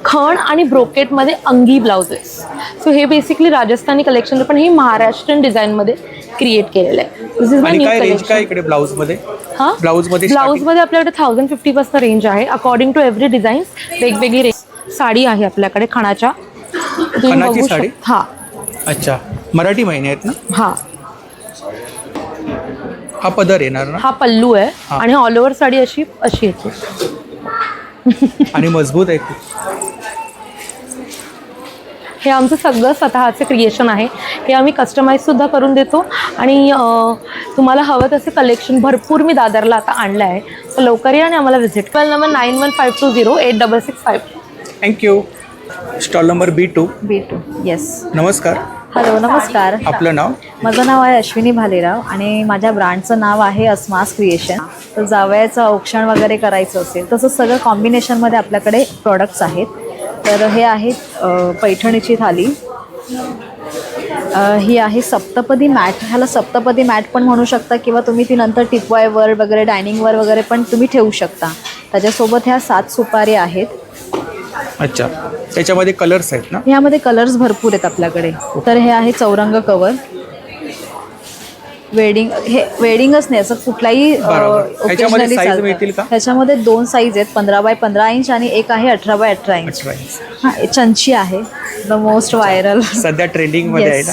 खण आणि ब्रोकेटमध्ये अंगी ब्लाउजेस. सो हे बेसिकली राजस्थानी कलेक्शन पण हे महाराष्ट्रीयन डिझाईनमध्ये क्रिएट केलेलं आहे. This is my new collection. काय इकडे ब्लाउजमध्ये? हां, ब्लाउजमध्ये आपल्याकडे 1050 पासून रेंज आहे. अकॉर्डिंग टू एव्हरी डिझाईन्स वेगवेगळी रेंज. साडी आहे आपल्याकडे खणाच्या. खणाची साडी? हां. अच्छा, मराठी महिने आहेत ना? हां. हा पदर येणार ना? हा पल्लू आहे आणि ऑल ओव्हर साडी अशी येते आणि मजबूत आहे खूप. हे आमचं सगळं स्वतःचं क्रिएशन आहे. हे आम्ही कस्टमाइजसुद्धा करून देतो आणि तुम्हाला हवं तसं कलेक्शन भरपूर मी दादरला आता आणलं आहे. सो लवकर या आणि आम्हाला visit. Call number 9152086665. Thank you. Stall number B2. Yes. नमस्कार. हॅलो, नमस्कार. आपलं नाव? माझं नाव आहे अश्विनी भालेराव आणि माझ्या ब्रँडचं नाव आहे अस्मास क्रिएशन. तर जावयाचं औक्षण वगैरे करायचं असेल तसं सगळं कॉम्बिनेशनमध्ये आपल्याकडे प्रॉडक्ट्स आहेत. तर हे आहेत पैठणीची थाली. ही आहे सप्तपदी मॅट. ह्याला सप्तपदी मॅट पण म्हणू शकता किंवा तुम्ही ती नंतर टिपवायवर वगैरे डायनिंगवर वगैरे पण तुम्ही ठेवू शकता. त्याच्यासोबत ह्या 7 सुपारी आहेत. अच्छा, त्याच्यामध्ये कलर्स आहेत ना? ह्यामध्ये कलर्स भरपूर आहेत आपल्याकडे. तर हे आहे चौरंग कवर. वेडिंगच नाही, असं कुठलाही ओकेजनली चालतं. ह्याच्यामध्ये 2 साईज आहेत, 15x15 इंच आणि एक आहे 18x18 इंच. हां, चंची आहे, द मोस्ट व्हायरल सध्या ट्रेंडिंग मध्ये आहे ना.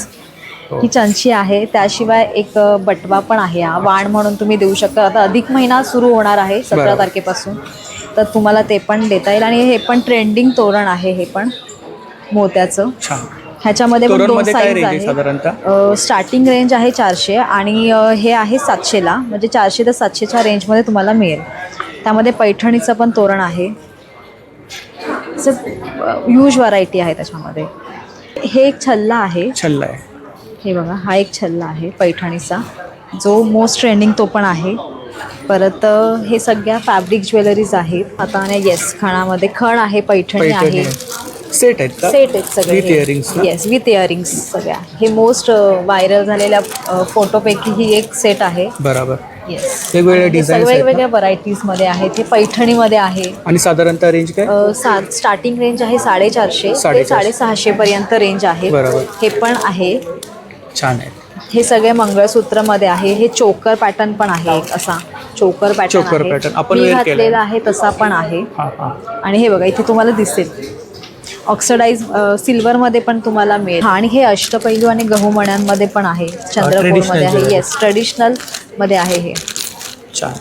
ही चंची आहे. त्याशिवाय एक बटवा पण आहे. हा वाण म्हणून तुम्ही देऊ शकता. आता अधिक महिना सुरू होणार आहे 17 तारखेपासून, तर तुम्हाला ते पण देता येईल. आणि हे पण ट्रेंडिंग तोरण आहे, हे पण मोत्याचं. ह्याच्यामध्ये पण 2 साईज आहे. स्टार्टिंग रेंज आहे 400 आणि हे आहे 700ला. म्हणजे 400 ते 700च्या रेंजमध्ये तुम्हाला मिळेल. त्यामध्ये पैठणीचं पण तोरण आहे. ह्यूज व्हरायटी आहे त्याच्यामध्ये. हे एक छल्ला आहे. हे बघा, हा एक छल्ला आहे पैठणीचा, जो मोस्ट ट्रेंडिंग तो पण आहे. परत हे सगळ्या फॅब्रिक ज्वेलरीज आहेत. आता येस, खणामध्ये खण आहे, पैठणी आहे. सेट आहेत का? सेट आहेत सगळे. With earrings. Yes, with earrings सगळ्या. हे मोस्ट व्हायरल झालेल्या फोटोपैकी ही एक सेट आहे. बरोबर. येस, वेगवेगळ्या डिझाईन्स आहेत वेगवेगळ्या व्हरायटीज मध्ये आहेत. हे पैठणीमध्ये आहे. आणि साधारणतः रेंज काय? स्टार्टिंग रेंज आहे 450 ते 650 पर्यंत रेंज आहे. बरोबर. हे पण आहे, छान आहे. हे सगळे मंगळसूत्र मध्ये आहे. हे चोकर पॅटर्न पण आहे, एक असा चोकर पॅटर्न आपण मी वेअर केलेला घातलेला आहे तसा पण आहे. हां हां. आणि हे बघा इथे तुम्हाला दिसेल ऑक्सिडाइज सिल्वर मध्ये पण तुम्हाला मिळेल. आणि हे अष्टपैलू आणि गहू मण्यांमध्ये पण आहे, चंद्रकोरमध्ये आहे. येस, ट्रेडिशनल मध्ये आहे हे. छान.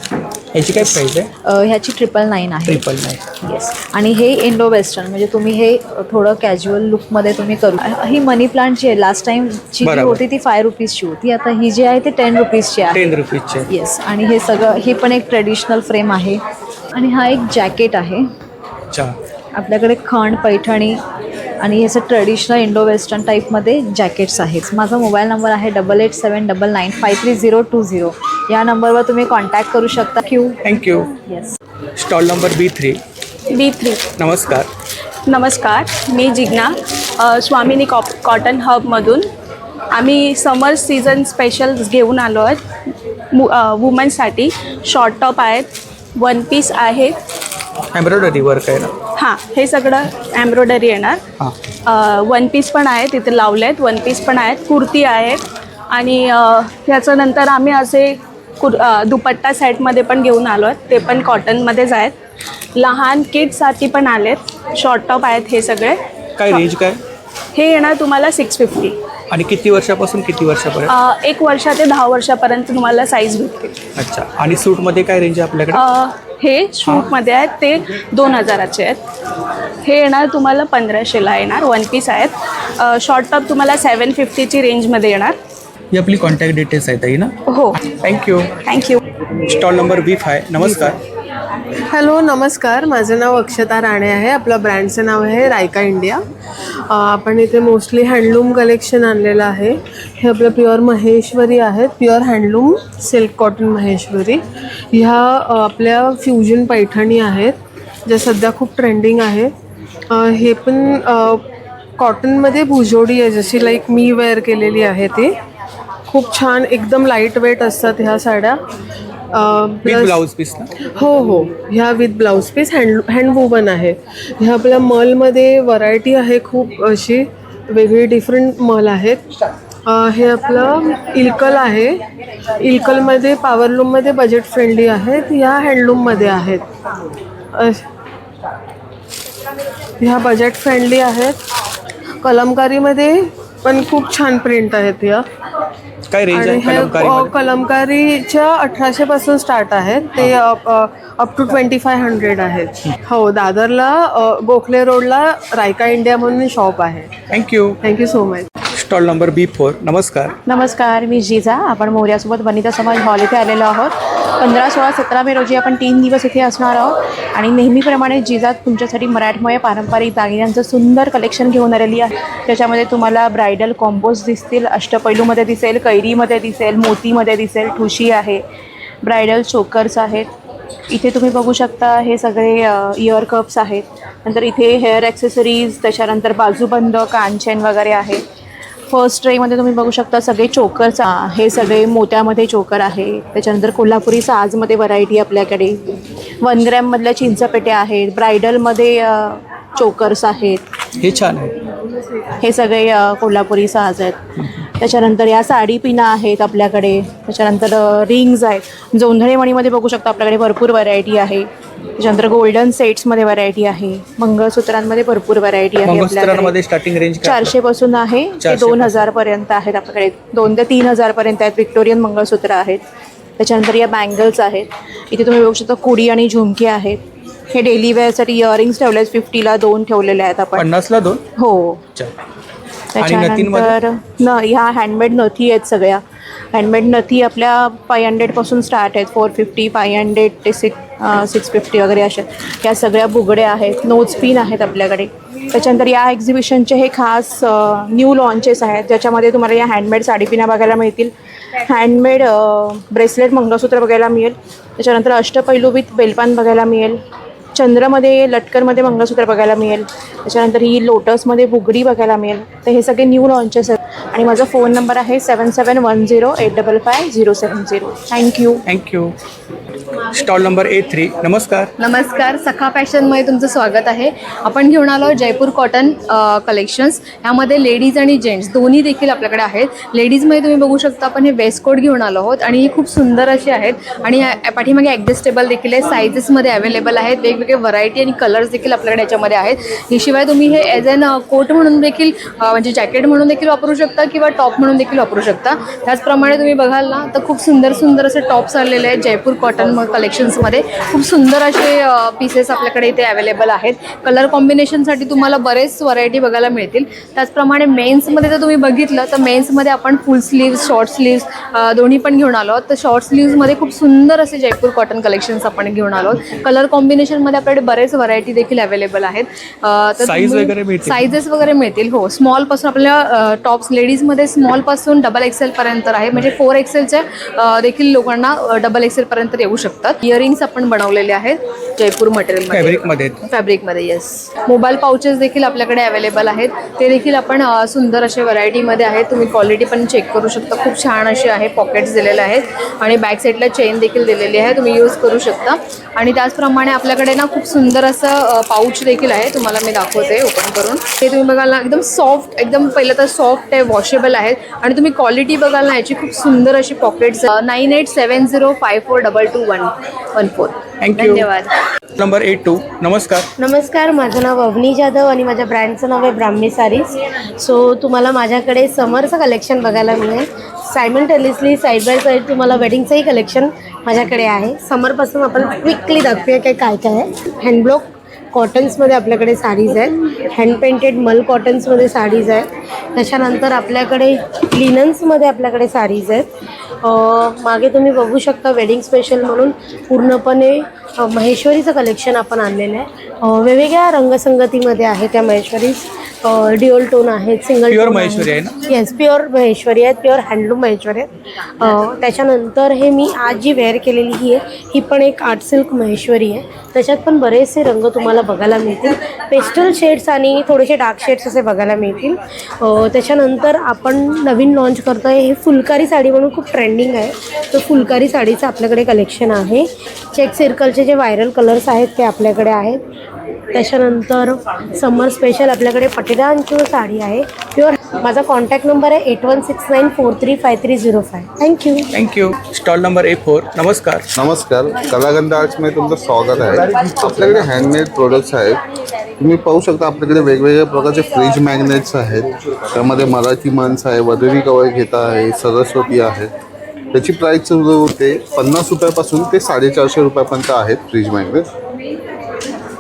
याची काय प्राइस आहे? ह्याची 999 आहे. 999. येस. आणि हे इंडो वेस्टर्न, म्हणजे तुम्ही हे थोडं कॅज्युअल लुकमध्ये तुम्ही करू. ही मनी प्लांटची आहे. लास्ट टाइमची जी होती ती 5 रुपीजची होती, आता ही जी आहे ती 10 रुपीजची आहे. 10 रुपीजची. येस. आणि हे सगळं, ही पण एक ट्रेडिशनल फ्रेम आहे. आणि हा एक जॅकेट आहे. अच्छा. आपल्याकडे खण, पैठणी आणि ह्याचं ट्रेडिशनल इंडो वेस्टर्न टाईपमध्ये जॅकेट्स आहेत. माझा मोबाईल नंबर आहे 8879953020. या नंबरवर तुम्ही कॉन्टॅक्ट करू शकता. Thank you. Yes. Stall number B3. नमस्कार. नमस्कार, मी जिग्ना, स्वामिनी कॉटन हबमधून. आम्ही समर सीझन स्पेशल घेऊन आलो आहोत वुमन्ससाठी. शॉर्ट टॉप आहेत, वन पीस आहेत. एम्ब्रॉयडरी वर्क आहे ना? हां, हे सगळं एम्ब्रॉयडरी येणार. वन पीस पण आहेत तिथे लावले आहेत, वन पीस पण आहेत, कुर्ती आहेत. आणि त्याच्यानंतर आम्ही असे दुपट्टा सेटमध्ये पण घेऊन आलो आहेत, ते पण कॉटनमध्येच आहेत. लहान किड्ससाठी पण आलेत, शॉर्ट टॉप आहेत. हे सगळे काय रेंज काय? हे येणार तुम्हाला 650. आणि किती वर्षापासून किती वर्षापर्यंत? 1 वर्ष ते 10 वर्षापर्यंत तुम्हाला साईज भेटते. अच्छा. आणि सूटमध्ये काय रेंज आहे आपल्याकडे? हे शूटमध्ये आहेत ते 2000चे आहेत. हे येणार तुम्हाला 1500ला येणार. वन पीस आहेत. शॉर्ट टॉप तुम्हाला 750ची रेंजमध्ये येणार. ही आपली कॉन्टॅक्ट डिटेल्स आहेत ना? हो. थँक्यू. Stall number B5. नमस्कार. हॅलो, नमस्कार. माझं नाव अक्षता राणे आहे. आपलं ब्रँडचं नाव आहे रायका इंडिया. आपण इथे मोस्टली हँडलूम कलेक्शन आणलेलं आहे. हे आपलं प्युअर महेश्वरी आहेत, pure handloom silk cotton Maheshwari. ह्या आपल्या फ्युजन पैठणी आहेत, ज्या सध्या खूप ट्रेंडिंग आहे. हे पण कॉटनमध्ये भुजोडी आहे, जशी लाईक मी वेअर केलेली आहे ती. खूप छान, एकदम लाईट वेट असतात ह्या साड्या. ब्लाउज पीस ना? हो, ह्या विथ ब्लाउज पीस हँडवुवन आहे. ह्या आपल्या मलमध्ये व्हरायटी आहे, खूप अशी वेगळी डिफरंट मल आहेत. हे आपलं इल्कल आहे. इल्कलमध्ये पॉवरलूममध्ये बजेट फ्रेंडली आहेत. ह्या हँडलूममध्ये आहेत. ह्या बजेट फ्रेंडली आहेत. कलमकारीमध्ये पण खूप छान प्रिंट आहेत ह्या. काय रेंज आहे कलमकारी? कलमकारीच्या 1800 पासून स्टार्ट आहेत, ते अप टू 2500 आहेत. हो, दादरला गोखले रोडला रायका इंडिया म्हणून शॉप आहे. Thank you so much. Stall number B4. नमस्कार. नमस्कार, मी जिजा. आपण मोर्यासोबत वनिता समाज हॉल इथे आलेलो आहोत. 15, 16, 17 मे रोजी आपण 3 दिवस इथे असणार आहोत. आणि नेहमीप्रमाणे जिजा तुमच्यासाठी मराठमोळ्या पारंपरिक दागिन्यांचं सुंदर कलेक्शन घेऊन आलेली आहे. त्याच्यामध्ये तुम्हाला ब्रायडल कॉम्बोज दिसतील, अष्टपैलूमध्ये दिसेल, कैरीमध्ये दिसेल, मोतीमध्ये दिसेल, ठुशी आहे, ब्रायडल चोकर्स आहेत. इथे तुम्ही बघू शकता हे सगळे इयर कप्स आहेत. नंतर इथे हेअर ॲक्सेसरीज, त्याच्यानंतर बाजूबंद, कानचेन वगैरे आहे. फर्स्ट ट्रेमध्ये तुम्ही बघू शकता सगळे चोकर्स, हे सगळे मोत्यामध्ये चोकर आहे. त्याच्यानंतर कोल्हापुरी साजमध्ये व्हरायटी आपल्याकडे. 1 ग्रॅममधल्या चिंचपेट्या आहेत. ब्रायडलमध्ये चोकर्स आहेत. हे छान आहे. हे सगळे कोल्हापुरी साज आहेत. त्याच्यानंतर या साडी पिना आहेत आपल्याकडे. त्याच्यानंतर रिंग्स आहेत. जोंधळे मणीमध्ये बघू शकता आपल्याकडे भरपूर व्हरायटी आहे. त्याच्यानंतर गोल्डन सेट्समध्ये व्हरायटी आहे. मंगळसूत्रांमध्ये भरपूर व्हरायटी आहे आपल्याकडे. स्टार्टिंग रेंज 400 पासून आहे ते 2000 पर्यंत आहेत आपल्याकडे. 2 ते 3000 पर्यंत आहेत. व्हिक्टोरियन मंगळसूत्र आहेत. त्याच्यानंतर या बँगल्स आहेत. इथे तुम्ही बघू शकता कुडी आणि झुमके आहेत. हे डेली वेअरसाठी इयरिंग्स ठेवले आहेत. 50ला 2 ठेवलेले आहेत आपण. 50ला 2? हो. त्याच्यानंतर ह्या हँडमेड नथी आहेत सगळ्या. हँडमेड नथी आपल्या 500 पासून स्टार्ट आहेत. 450, 500 ते 650 वगैरे अशा या सगळ्या बुगड्या आहेत. नोज पिन आहेत आपल्याकडे. त्याच्यानंतर या एक्झिबिशनचे हे खास न्यू लॉन्चेस आहेत, ज्याच्यामध्ये तुम्हाला या हँडमेड साडीपिना बघायला मिळतील, हँडमेड ब्रेसलेट मंगळसूत्र बघायला मिळेल. त्याच्यानंतर अष्टपैलू विथ बेलपान बघायला मिळेल. चंद्रमध्ये लटकरमध्ये मंगळसूत्र बघायला मिळेल. त्याच्यानंतर ही लोटसमध्ये बुगडी बघायला मिळेल. तर हे सगळे न्यू लॉन्चेस आहेत. आणि माझा फोन नंबर आहे 7710855070. Thank you. Thank you. Stall number A3. नमस्कार. नमस्कार, सखा फॅशनमध्ये तुमचं स्वागत आहे. आपण घेऊन आलो जयपूर कॉटन कलेक्शन्स. ह्यामध्ये लेडीज आणि जेंट्स दोन्ही देखील आपल्याकडे आहेत. लेडीजमध्ये तुम्ही बघू शकता आपण हे वेस्ट कोट घेऊन आलो आहोत आणि ही खूप सुंदर अशी आहेत आणि पाठीमागे ॲडजस्टेबल देखील आहे. सायझेसमध्ये अवेलेबल आहेत. वेगवेगळे व्हरायटी आणि कलर्स देखील आपल्याकडे याच्यामध्ये आहेत. शिवाय तुम्ही हे ॲज अन कोट म्हणून देखील म्हणजे जॅकेट म्हणून देखील वापरू शकता किंवा टॉप म्हणून देखील वापरू शकता. त्याचप्रमाणे तुम्ही बघाल ना तर खूप सुंदर सुंदर असे टॉप्स आलेले आहेत जयपूर कॉटन कलेक्शन्समध्ये. खूप सुंदर असे पीसेस आपल्याकडे इथे अवेलेबल आहेत. कलर कॉम्बिनेशनसाठी तुम्हाला बरेच व्हरायटी बघायला मिळतील. त्याचप्रमाणे मेन्समध्ये जर तुम्ही बघितलं तर मेन्समध्ये आपण फुल स्लीव्स, शॉर्ट स्लीव्स दोन्ही पण घेऊन आलो आहोत. तर शॉर्ट स्लीव्समध्ये खूप सुंदर असे जयपूर कॉटन कलेक्शन्स आपण घेऊन आलो आहोत. कलर कॉम्बिनेशनमध्ये आपल्याकडे बरेच व्हरायटी देखील अवेलेबल आहेत. साईज वगैरे मिळतील? साईजेस वगैरे मिळतील हो. स्मॉलपासून आपल्या टॉप्स लेडीजमध्ये स्मॉलपासून डबल XL-पर्यंत आहे. म्हणजे 4 XL देखील लोकांना डबल XL-पर्यंत येऊ शकतात. इयरिंग्स आपण बनवलेले आहेत जयपूर मटेरियलमध्ये, फॅब्रिकमध्ये. येस. मोबाईल पाउचेस देखील आपल्याकडे अवेलेबल आहेत. ते देखील आपण सुंदर असे व्हरायटीमध्ये आहेत. तुम्ही क्वालिटी पण चेक करू शकता. खूप छान असे आहे. पॉकेट्स दिलेले आहेत आणि बॅक साईडला चेन देखील दिलेली आहे. तुम्ही यूज करू शकता. आणि त्याचप्रमाणे आपल्याकडे ना खूप सुंदर असं पाऊच देखील आहे. तुम्हाला मी दाखवते ओपन करून. ते तुम्ही बघाल ना एकदम सॉफ्ट, एकदम पहिलं तर सॉफ्ट आहे, वॉशेबल आहेत. आणि तुम्ही क्वालिटी बघाल ना याची खूप सुंदर अशी पॉकेट्स. 9870542214. धन्यवाद. Number A2. नमस्कार. नमस्कार, माझं नाव अवनी जाधव आणि माझ्या ब्रँडचं नाव आहे ब्राह्मी सारीज. सो तुम्हाला माझ्याकडे समरचं कलेक्शन बघायला मिळेल. सायमल्टेनियसली साईड बाय साईड तुम्हाला वेडिंगचंही कलेक्शन माझ्याकडे आहे. समरपासून आपण क्विकली दाखवूया काय काय आहे. हँडब्लॉक कॉटन्समध्ये आपल्याकडे साडीज आहेत. हँड पेंटेड मल कॉटन्समध्ये साडीज आहेत. त्याच्यानंतर आपल्याकडे लिनन्समध्ये आपल्याकडे साडीज आहेत. मागे तुम्ही बघू शकता वेडिंग स्पेशल म्हणून पूर्णपणे महेश्वरीचं कलेक्शन आपण आणलेलं आहे. वेगवेगळ्या रंगसंगतीमध्ये आहे त्या महेश्वरीज. ड्युअल टोन आहेत, सिंगल प्युअर महेश्वरी आहे ना? येस, प्युअर महेश्वरी आहेत, प्युअर हँडलूम महेश्वरी आहेत. त्याच्यानंतर हे मी आज जी वेअर केलेली ही आहे ही पण एक आर्ट सिल्क महेश्वरी आहे. त्याच्यात पण बरेचसे रंग तुम्हाला बघायला मिळतील. पेस्टल शेड्स आणि थोडेसे डार्क शेड्स असे बघायला मिळतील. त्याच्यानंतर आपण नवीन लॉन्च करतो आहे हे फुलकारी साडी म्हणून खूप ट्रेंडिंग आहे. तर फुलकारी साडीचं आपल्याकडे कलेक्शन आहे. चेक सर्कलचे जे व्हायरल कलर्स आहेत ते आपल्याकडे आहेत. त्याच्यानंतर समर स्पेशल आपल्याकडे पटिरांची साडी आहे प्युअर. माझा कॉन्टॅक्ट नंबर आहे 8169435305. थँक्यू. Stall number A4. नमस्कार. नमस्कार, कलागंध आर्ट्समध्ये तुमचं स्वागत आहे. आपल्याकडे हँडमेड प्रोडक्ट्स आहेत. तुम्ही पाहू शकता आपल्याकडे वेगवेगळ्या प्रकारचे फ्रीज मॅग्नेट्स आहेत. त्यामध्ये मराठी माणसं आहे, वदरी कवळ घेता आहे, सरस्वती आहे. त्याची प्राईस सुरू होते 50 रुपयापासून ते 450 रुपयापर्यंत आहेत फ्रीज मॅग्नेट.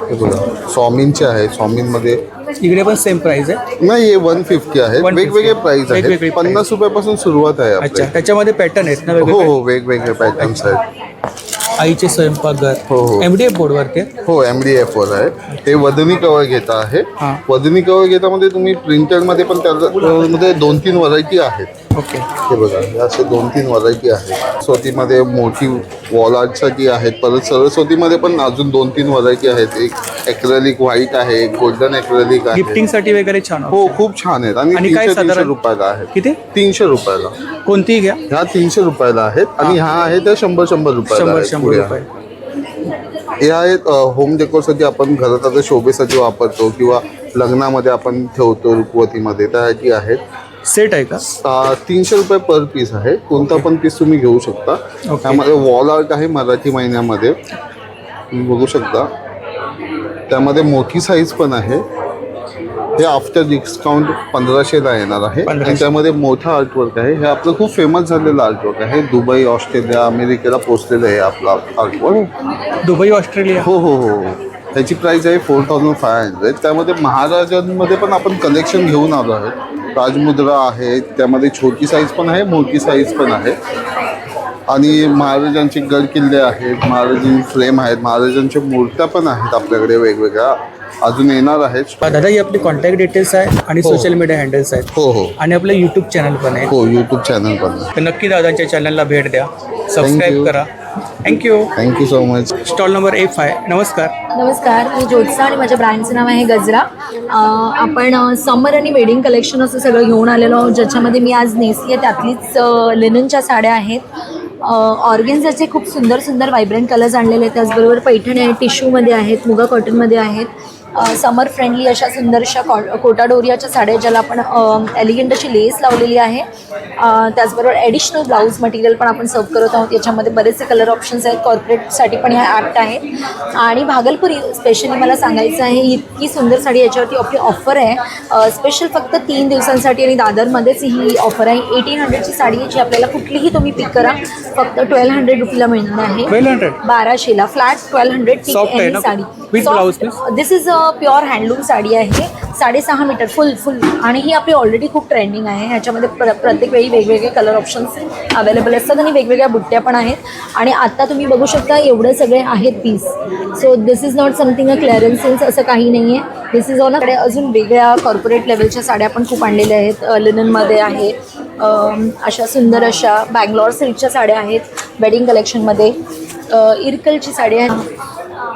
हे बघा स्वामींचे आहे. स्वामींमध्ये इकडे पण सेम प्राइस आहे? नाही, हे 150 आहे. वेगवेगळे प्राइस आहेत. 50 रुपयापासून सुरुवात आहे. अच्छा, त्याच्यामध्ये पॅटर्न आहेत ना? हो हो, वेगवेगळे पॅटर्न्स आहेत. आईचे स्वयंपाकघर. हो हो, MDF बोर्डवरती. हो, MDF वर आहे. हे वदनी कवर घेता आहे. वदनी कवर घेतामध्ये तुम्ही प्रिंटेडमध्ये पण त्यामध्ये 2-3 व्हरायटी आहेत. ओके. हे बघा, हे असे 2-3 व्हरायटी आहेत. सरस्वतीमध्ये मोठी वॉल आर्टसाठी आहेत. परत सरस्वतीमध्ये पण अजून 2-3 व्हरायटी आहेत. एक ॲक्रेलिक व्हाईट आहे, एक गोल्डन ॲक्रेलिक आहे. गिफ्टिंगसाठी वगैरे छान. हो, खूप छान आहेत. आणि काय 300 रुपयाला आहे. किती? 300 रुपयाला. कोणतीही घ्या. ह्या 300 रुपयाला आहेत आणि ह्या आहेत त्या 100 रुपयाला. 100 रुपये. हे आहेत होम डेकोरसाठी. आपण घरात आता शोभेसाठी वापरतो किंवा लग्नामध्ये आपण ठेवतो रुखवतीमध्ये, त्यासाठी आहेत. सेट आहे का? 300 रुपये पर पीस आहे. कोणता पण पीस तुम्ही घेऊ शकता. त्यामध्ये वॉल आर्ट आहे मराठी महिन्यामध्ये, तुम्ही बघू शकता. त्यामध्ये मोठी साईज पण आहे. हे आफ्टर डिस्काउंट 1500ला येणार आहे. आणि त्यामध्ये मोठा आर्टवर्क आहे. हे आपलं खूप फेमस झालेलं आर्टवर्क आहे. दुबई, ऑस्ट्रेलिया, अमेरिकेला पोचलेलं आहे आपलं आर्टवर्क. Dubai, Australia? हो हो हो. त्याची प्राईस आहे 4500. त्यामध्ये महाराजांमध्ये पण आपण कलेक्शन घेऊन आलो आहे. राजमुद्रा आहे, त्यामध्ये छोटी साईज पण आहे, मोठी साईज पण आहे. आणि महाराजांचे गड किल्ले आहेत, महाराजांची फ्रेम आहेत, महाराजांच्या मूर्त्या पण आहेत आपल्याकडे वेगवेगळ्या. अजून येणार आहेत. दादा, ही आपली कॉन्टॅक्ट डिटेल्स आहे आणि सोशल मीडिया हँडल्स आहेत. हो हो. आणि आपलं यूट्यूब चॅनल पण आहे. हो, यूट्यूब चॅनल पण आहे. तर नक्की दादांच्या चॅनलला भेट द्या, सबस्क्राईब करा. Thank you so much. Stall number A5. नमस्कार. नमस्कार, मी ज्योत्सा आणि माझ्या ब्रँडचं नाव आहे गजरा. आपण समर आणि वेडिंग कलेक्शन असं सगळं घेऊन आलेलो आहोत, ज्याच्यामध्ये मी आज नेसली आहे त्यातलीच लिननच्या साड्या आहेत. ऑर्गेन्झाचे खूप सुंदर सुंदर व्हायब्रंट कलर्स आणलेले आहेत. त्याचबरोबर पैठणी आहेत, टिश्यूमध्ये आहेत, मुगा कॉटनमध्ये आहेत. समर फ्रेंडली अशा सुंदरशा कोटाडोरियाच्या साड्या, ज्याला आपण एलिगंट अशी लेस लावलेली आहे. त्याचबरोबर ॲडिशनल ब्लाऊज मटेरियल पण आपण सर्व करत आहोत. याच्यामध्ये बरेचसे कलर ऑप्शन्स आहेत, कॉर्पोरेटसाठी पण ह्या ॲप्ट आहेत. आणि भागलपुरी स्पेशली मला सांगायचं आहे, इतकी सुंदर साडी याच्यावरती आपली ऑफर आहे स्पेशल फक्त 3 दिवसांसाठी, आणि दादरमध्येच ही ऑफर आहे. 1800ची साडी आहे, जी आपल्याला कुठलीही तुम्ही पिक करा, फक्त 1200 रुपीला मिळणार आहे. 1200ला flat 1200 sari. This is pure handloom sari आहे, 6.5 मीटर फुल आणि ही आपली ऑलरेडी खूप ट्रेंडिंग आहे. ह्याच्यामध्ये प्रत्येक वेळी वेगवेगळे कलर ऑप्शन्स अवेलेबल असतात आणि वेगवेगळ्या बुट्ट्या पण आहेत. आणि आता तुम्ही बघू शकता एवढे सगळे आहेत piece. So this is not something a clearance sales, असं काही नाही आहे. दिस इज ऑन कडे अजून वेगळ्या कॉर्पोरेट लेवलच्या साड्या पण खूप आणलेल्या आहेत. लिननमध्ये आहे, अशा सुंदर अशा बँगलोर सिल्कच्या साड्या आहेत वेडिंग कलेक्शनमध्ये. इरकलची साडी आहे.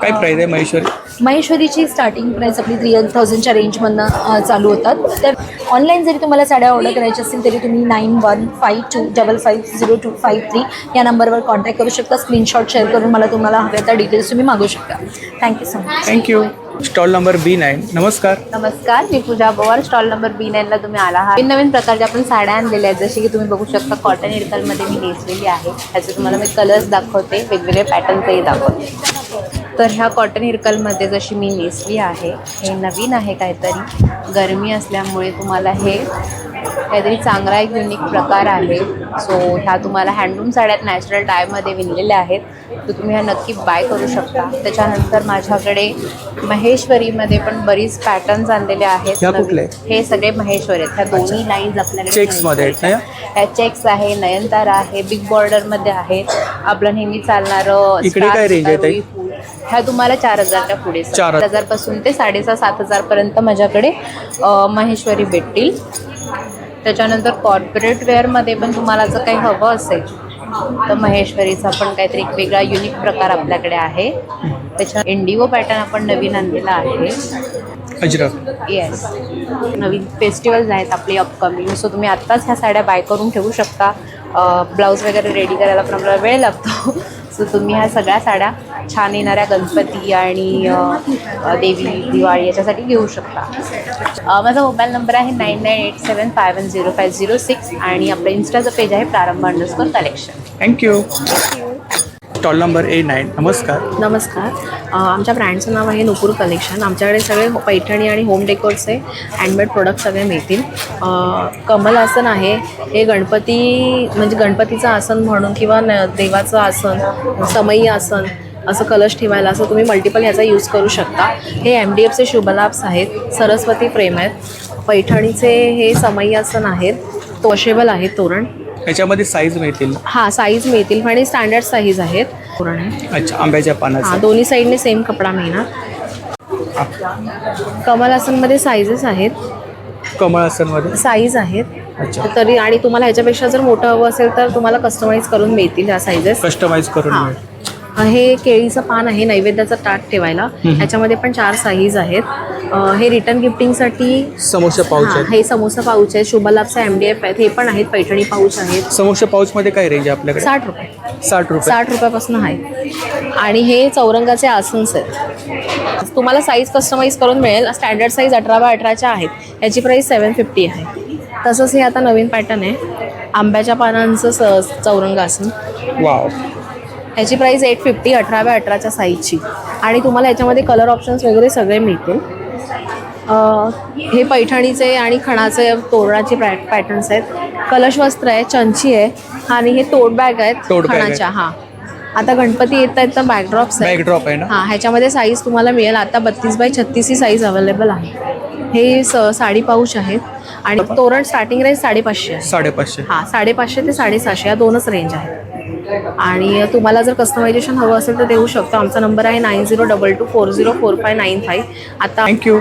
काय प्राइस आहे महेश्वरी? महेश्वरीची स्टार्टिंग प्राईस आपली 3000च्या रेंजमधनं चालू होतात. तर ऑनलाईन जरी तुम्हाला साड्या ऑर्डर करायच्या असतील तरी तुम्ही 9152550253 या नंबरवर कॉन्टॅक्ट करू शकता. स्क्रीनशॉट शेअर करून तुम्हाला हव्या त्या डिटेल्स तुम्ही मागू शकता. Thank you so much. Thank you. Stall number B9. नमस्कार. नमस्कार, मी पूजा पवार. स्टॉल नंबर B9ला तुम्ही आला आहात. नवीन प्रकारच्या आपण साड्या आणलेल्या आहेत, जसे की तुम्ही बघू शकता कॉटन इरकलमध्ये मी नेसलेली आहे. त्याचे तुम्हाला मी कलर्स दाखवते, वेगवेगळे पॅटर्नचंही दाखवते. तर ह्या कॉटन इरकलमध्ये जशी मी नेसली आहे, हे नवीन आहे काहीतरी. गरमी असल्यामुळे तुम्हाला हे काहीतरी चांगला एक युनिक प्रकार आहे. सो ह्या तुम्हाला हँडलूम साड्यात नॅचरल डायमध्ये विणलेल्या आहेत, तर तुम्ही ह्या नक्की बाय करू शकता. त्याच्यानंतर माझ्याकडे महेश्वरीमध्ये पण बरीच पॅटर्न्स आणलेले आहेत. हे सगळे महेश्वरी आहेत. ह्या दोन्ही लाईन्स आपल्याकडे चेक्समध्ये आहेत. ह्या चेक्स आहे, नयनतारा आहे, बिग बॉर्डरमध्ये आहेत. आपलं नेहमी चालणारं इकडे काय रेंज आहे ताई? ह्या तुम्हाला 4000च्या पुढे 4000 पासून ते 6500-7000 पर्यंत माझ्याकडे महेश्वरी भेटतील. त्याच्यानंतर कॉर्पोरेट वेअरमध्ये पण तुम्हाला जर काही हवं असेल तर महेश्वरीचा पण काहीतरी एक वेगळा युनिक प्रकार आपल्याकडे आहे. त्याच्या इंडिगो पॅटर्न आपण नवीन आणलेला आहे. येस, नवीन फेस्टिवल्स आहेत आपले अपकमिंग, सो तुम्ही आत्ताच ह्या साड्या बाय करून ठेवू शकता. ब्लाऊज वगैरे रेडी करायला पण आपल्याला वेळ लागतो. सो तुम्ही ह्या सगळ्या साड्या छान येणाऱ्या गणपती आणि देवी दिवाळी याच्यासाठी घेऊ शकता. माझा मोबाईल नंबर आहे 9987510506 आणि आपलं इन्स्टाचं पेज आहे प्रारंभ_कलेक्शन. थँक्यू. Stall number A9. नमस्कार. नमस्कार, आमच्या ब्रँडचं नाव आहे नुपूर कलेक्शन. आमच्याकडे सगळे पैठणी आणि होम डेकोरचे हँडमेड प्रोडक्ट सगळे मिळतील. कमल आसन आहे, हे गणपती म्हणजे गणपतीचं आसन म्हणून किंवा देवाचं आसन, समई आसन असं कलश ठेवायला असं तुम्ही मल्टिपल ह्याचा यूज करू शकता. हे MDFचे शुभलाभ्स आहेत, सरस्वती फ्रेम आहेत. पैठणीचे हे समई आसन आहेत, वॉशेबल आहेत तोरण. याच्यामध्ये साईज मिळतील? हां, साईज मिळतील आणि स्टँडर्ड साईज आहेत. तोरण आहे. अच्छा, आंब्याच्या पानाचं. हां, दोन्ही साईडने सेम कपडा मिळणार. कमल आसनमध्ये साईजेस आहेत. कमळ आसनमध्ये साईज आहेत. अच्छा. तरी आणि तुम्हाला ह्याच्यापेक्षा जर मोठं हवं असेल तर तुम्हाला कस्टमाइज करून मिळतील ह्या साईजेस. कस्टमाइज करून मिळेल. हे केळीचं पान आहे नैवेद्याचं ताट ठेवायला. ह्याच्यामध्ये पण 4 साईज आहेत. हे रिटर्न गिफ्टिंगसाठी समोसा पाऊच आहे. हे समोसा पाऊच आहे, शुभलाभचा MDF आहेत. हे पण आहेत, पैठणी पाऊच आहेत. समोसा पाऊचमध्ये काय रेंज आहे आपल्याकडे? 60 रुपये. 60 रुपयापासून आहे. आणि हे चौरंगाचे आसन्स आहेत. तुम्हाला साईज कस्टमाइज करून मिळेल. स्टँडर्ड साईज 18x18च्या आहेत. याची प्राईस 750 आहे. तसंच हे आता नवीन पॅटर्न आहे, आंब्याच्या पानांचं चौरंग आसन. वाव. ह्याची प्राईस 850, 18x18च्या साईजची. आणि तुम्हाला ह्याच्यामध्ये कलर ऑप्शन्स वगैरे सगळे मिळतील. हे पैठणीचे आणि खणाचे तोरणाचे पॅटर्न्स आहेत. कलश वस्त्र आहे, चंची आहे आणि हे टोट बॅग आहेत खणाच्या. हां, आता गणपती येत आहेत तर बॅकड्रॉप्स आहेत. बॅकड्रॉप आहे ना? हां, ह्याच्यामध्ये साईज तुम्हाला मिळेल. आता 32x36 ही साईज अवेलेबल आहे. हे साडी पाऊच आहेत आणि तोरण स्टार्टिंग रेंज 550 आहे. 550. हां, 550 ते 750 या दोनच रेंज आहेत. आणि तुम्हाला जर कस्टमायझेशन हवं असेल तर देऊ शकतो. आमचा नंबर आहे 9022404595. आता थँक्यू.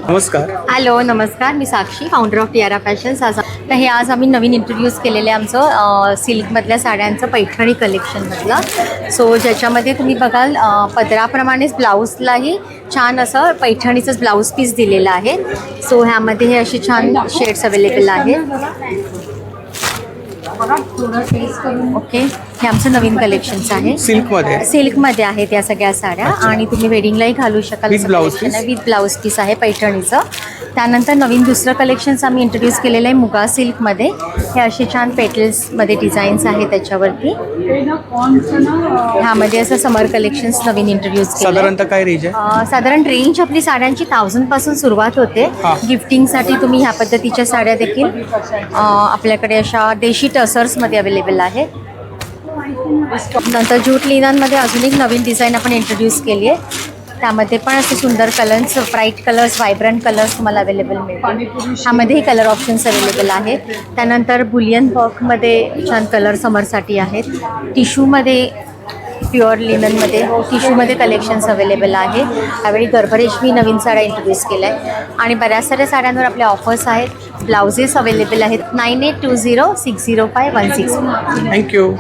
नमस्कार. हॅलो नमस्कार, मी साक्षी, फाउंडर ऑफ टियारा फॅशन्स. तर हे आज आम्ही नवीन इंट्रोड्यूस केलेलं आहे आमचं सिल्कमधल्या साड्यांचं पैठणी कलेक्शनमधलं. सो ज्याच्यामध्ये तुम्ही बघाल पदराप्रमाणेच ब्लाऊजलाही छान असं पैठणीचंच ब्लाऊज पीस दिलेलं आहे. सो ह्यामध्ये हे असे छान शेड्स अवेलेबल आहेत. ओके, हे आमचं नवीन कलेक्शन्स आहे. सिल्कमध्ये आहेत या सगळ्या साड्या आणि तुम्ही वेडिंगलाही घालू शकाल. विथ ब्लाऊज पीस आहे पैठणीचं. त्यानंतर नवीन दुसरं कलेक्शन्स आम्ही इंट्रोड्यूस केलेलं आहे मुगा सिल्कमध्ये. हे असे छान पेटल्समध्ये डिझाईन्स आहेत त्याच्यावरती. ह्यामध्ये असं समर कलेक्शन्स नवीन इंट्रोड्यूस केलं. साधारणतः काय रेंज आहे? साधारण रेंज आपली साड्यांची 1000 पासून सुरुवात होते. गिफ्टिंगसाठी तुम्ही ह्या पद्धतीच्या साड्या देखील आपल्याकडे अशा देशी टसर्समध्ये अवेलेबल आहेत. नंतर जूट लिननमध्ये अजून एक नवीन डिझाईन आपण इंट्रोड्यूस केली आहे. त्यामध्ये पण असे सुंदर colours, bright colours, vibrant colours तुम्हाला अवेलेबल मिळतील. ह्यामध्येही कलर ऑप्शन्स अवेलेबल आहेत. त्यानंतर बुलियन वर्कमध्ये छान कलर समरसाठी आहेत. टिश्यूमध्ये, प्युअर लिननमध्ये, टिश्यूमध्ये कलेक्शन्स अवेलेबल आहे. यावेळी गर्भरेशमी नवीन साड्या इंट्रोड्यूस केल्या आहे आणि बऱ्याच साऱ्या साड्यांवर आपल्या ऑफर्स आहेत. ब्लाउजेस अवेलेबल आहेत. 9820605161. थँक्यू.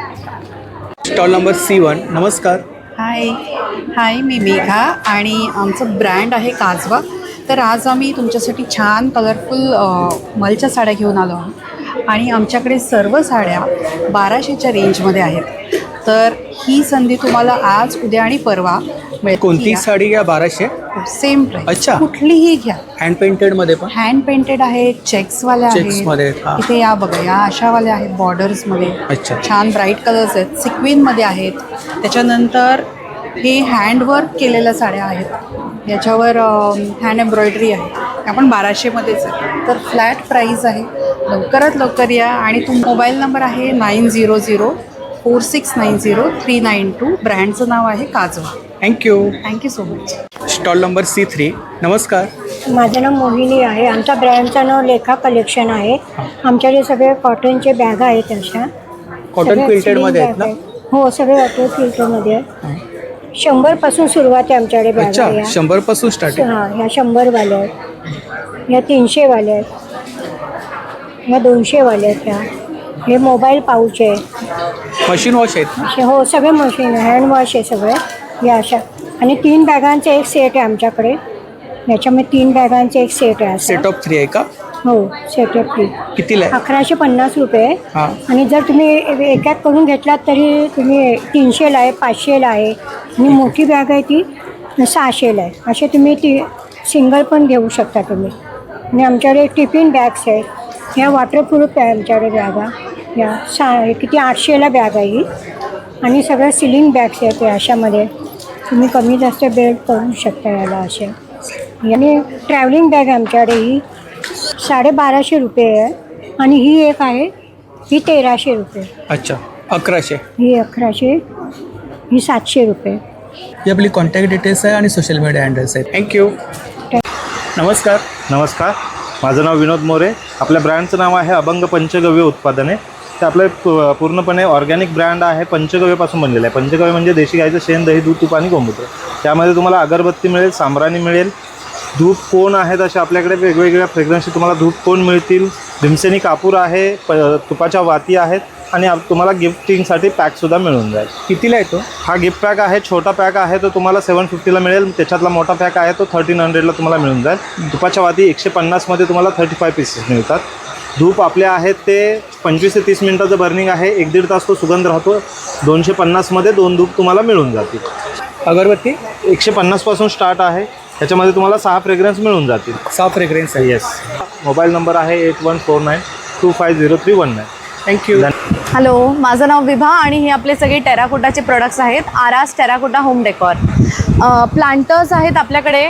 Stall number C1. नमस्कार. हाय, मी मेघा आणि आमचं ब्रँड आहे काजवा. तर आज आम्ही तुमच्यासाठी छान कलरफुल मलच्या साड्या घेऊन आलो आहोत आणि आमच्याकडे सर्व साड्या 1200च्या रेंजमध्ये आहेत. तर ही संधी तुम्हाला आज, उद्या आणि परवा मिळेल. कोणती साडी घ्या 1200? Same price. अच्छा, कुठलीही घ्या. हँड पेंटेडमध्ये पण? हँड पेंटेड आहेत, चेक्सवाल्या चेक्समध्ये आहेत. इथे या बघा, या अशावाल्या आहेत बॉर्डर्समध्ये. अच्छा, छान ब्राईट कलर्स आहेत, सिक्विनमध्ये आहेत. त्याच्यानंतर हे हँडवर्क केलेल्या साड्या आहेत, याच्यावर हँड एम्ब्रॉयडरी आहे. आपण 1200मध्येच आहे. तर फ्लॅट प्राईस आहे. लवकरात लवकर या. आणि मोबाईल नंबर आहे 9004690392. ब्रँडचं नाव आहे Kajwa. Thank you so much. Stall number C3. नमस्कार. माझं नाव मोहिनी आहे. आमच्या ब्रँडचं नाव लेखा कलेक्शन आहे. आमच्याकडे सगळे कॉटनचे बॅग आहेत. अशा कॉटन क्विल्टेडमध्ये आहेत ना? हो, सगळे कॉटन क्विल्टेडमध्ये आहेत. 100 पासून सुरुवात आहे आमच्याकडे बॅग. 100 पासून स्टार्टिंग? हां, ह्या 100 वाल्या आहेत, ह्या 300 वाल्या आहेत, ह्या 200 वाल्या आहेत. ह्या हे मोबाईल पाऊच आहे. मशीन वॉश आहेत ना? हो, सगळे मशीन हँड वॉश आहे सगळे. या अशा. आणि 3 बॅगांचा एक सेट आहे आमच्याकडे. याच्यामध्ये 3 बॅगांचा एक सेट आहे. सेट ऑफ 3 आहे का? हो, सेट ऑफ 3. कितीला आहे? 1150 रुपये. आणि जर तुम्ही एक करून घेतलात तरी तुम्ही 300ला आहे, 500ला आहे. आणि मोठी बॅग आहे ती 600ला आहे. असे तुम्ही ती सिंगल पण घेऊ शकता तुम्ही. आणि आमच्याकडे टिफिन बॅग्स आहेत. ह्या वॉटरप्रूफ आहे आमच्याकडे बॅगा. या किती 800ला बॅग आहे ही. आणि सगळ्या सिलिंग बॅग्स आहेत त्या अशामध्ये. तुम्ही कमी जास्त बेल्ट करू शकता याला अशा. आणि ट्रॅव्हलिंग बॅग आमच्याकडे ही 1250 रुपये आहे. आणि ही एक आहे, ही 1300 रुपये. अच्छा, 1100. ही 1100. ही 700 रुपये. ही आपली कॉन्टॅक्ट डिटेल्स आहे आणि सोशल मीडिया हँडल्स आहेत. थँक्यू. नमस्कार. माझं नाव विनोद मोरे. आपल्या ब्रँडचं नाव आहे अभंग पंचगव्य उत्पादने. ते आपलं पूर्णपणे ऑर्गॅनिक ब्रँड आहे. पंचगव्यपासून बनलेलं आहे. पंचगव्य म्हणजे देशी गाईचं शेण, दही, दूध, तूप आणि गोमूत्र. त्यामध्ये तुम्हाला अगरबत्ती मिळेल, सांब्राणी मिळेल, धूप कोण आहेत असे आपल्याकडे वेगवेगळ्या फ्रेग्रन्सचे तुम्हाला धूप कोण मिळतील. भीमसेनी कापूर आहे, तुपाच्या वाती आहेत आणि तुम्हाला गिफ्टिंगसाठी पॅकसुद्धा मिळून जाईल. कितीला येतो हा गिफ्ट पॅक आहे? छोटा पॅक आहे तो तुम्हाला 750ला मिळेल. त्याच्यातला मोठा पॅक आहे तो 1300ला तुम्हाला मिळून जाईल. तुपाच्या वाती 150मध्ये तुम्हाला 35 पीसेस मिळतात. धूप आपले आहेत ते 25 ते 30 मिनिटाचं बर्निंग आहे. 1-1.5 तास तो सुगंध राहतो. 250मध्ये 2 धूप तुम्हाला मिळून जातील. अगरबत्ती 150पासून स्टार्ट आहे. त्याच्यामध्ये तुम्हाला 6 फ्रेग्रन्स मिळून जातील. 6 फ्रेग्रन्स आहे. येस. मोबाईल नंबर आहे 8149250319. थँक्यू. हॅलो, माझं नाव विभा आणि हे आपले सगळे टेराकोटाचे प्रोडक्ट्स आहेत. आरास टेराकोटा होम डेकॉर. प्लांटर्स आहेत आपल्याकडे.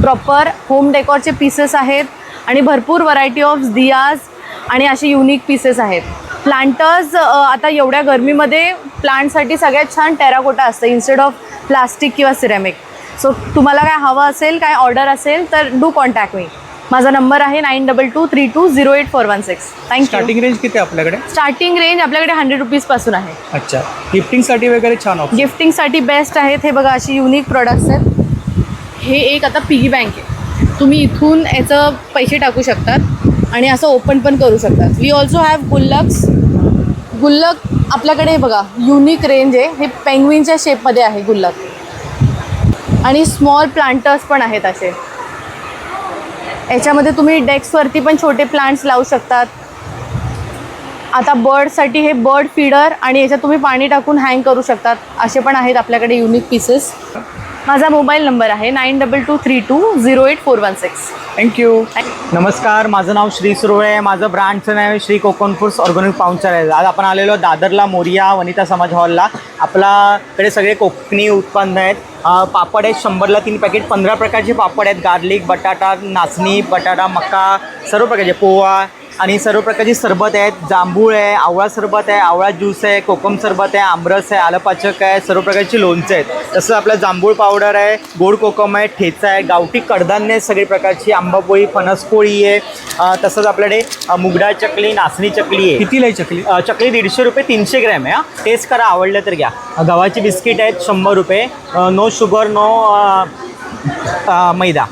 प्रॉपर होम डेकॉरचे पीसेस आहेत आणि भरपूर व्हरायटी ऑफ दियाज आणि असे युनिक पीसेस आहेत. प्लांटर्स आता एवढ्या गरमीमध्ये प्लांटसाठी सगळ्यात छान टेराकोटा असतं इन्स्टेड ऑफ प्लास्टिक किंवा सिरेमिक. सो तुम्हाला काय हवं असेल, काय ऑर्डर असेल तर डू कॉन्टॅक्ट मी. माझा नंबर आहे 9223208416. थँक्यू. स्टार्टिंग रेंज किती आहे आपल्याकडे? स्टार्टिंग रेंज आपल्याकडे 100 रुपीजपासून आहे. अच्छा, गिफ्टिंगसाठी वगैरे छान ऑप्शन. गिफ्टिंगसाठी बेस्ट आहेत. हे बघा अशी युनिक प्रोडक्ट्स आहेत. हे एक आता पिगी बँक आहे. तुम्ही इथून याचं पैसे टाकू शकतात आणि असं ओपन पण करू शकतात. वी ऑल्सो हॅव गुल्लक आपल्याकडे बघा युनिक रेंज आहे. हे पेंग्विनच्या शेपमध्ये आहे गुल्लक आणि स्मॉल प्लांटर्स पण आहेत असे. याच्यामध्ये तुम्ही डेस्कवरती पण छोटे प्लांट्स लावू शकतात. आता बर्डसाठी हे बर्ड फीडर आणि याच्यात तुम्ही पाणी टाकून हँग करू शकतात. असे पण आहेत आपल्याकडे युनिक पीसेस. माझा मोबाईल नंबर आहे 9223208416. थँक्यू. नमस्कार, माझं नाव श्री सुरवळे. माझं ब्रँडचं नाव आहे श्री कोकण फूड्स ऑर्गॅनिक पाहुणचार आहे. आज आपण आलेलो दादरला मोरिया वनिता समाज हॉलला. आपल्याकडे सगळे कोकणी उत्पन्न आहेत. पापड आहेत 100ला 3 पॅकेट. 15 प्रकारचे पापड आहेत. गार्लिक, बटाटा, नाचणी, बटाटा, मका, सर्व प्रकारचे पोहा आणि सर्व प्रकारची सरबत आहेत. जांभूळ आहे, आवळा सरबत आहे, आवळा ज्यूस आहे, कोकम सरबत आहे, आमरस आहे, आलपाचक आहे, सर्व प्रकारची लोणचं आहेत. तसं आपलं जांभूळ पावडर आहे, गोड कोकम आहे, ठेचा आहे, गावठी कडधान्य आहे सगळी प्रकारची, आंबापोळी, फणसपोळी आहे. तसंच आपल्याकडे मुगडाळ चकली, नाचणी चकली आहे. कितीला आहे चकली? चकली 150 रुपये 300 ग्रॅम आहे. टेस्ट करा, आवडलं तर घ्या. गव्हाची बिस्किट आहेत 100 रुपये. नो शुगर, नो मैदा.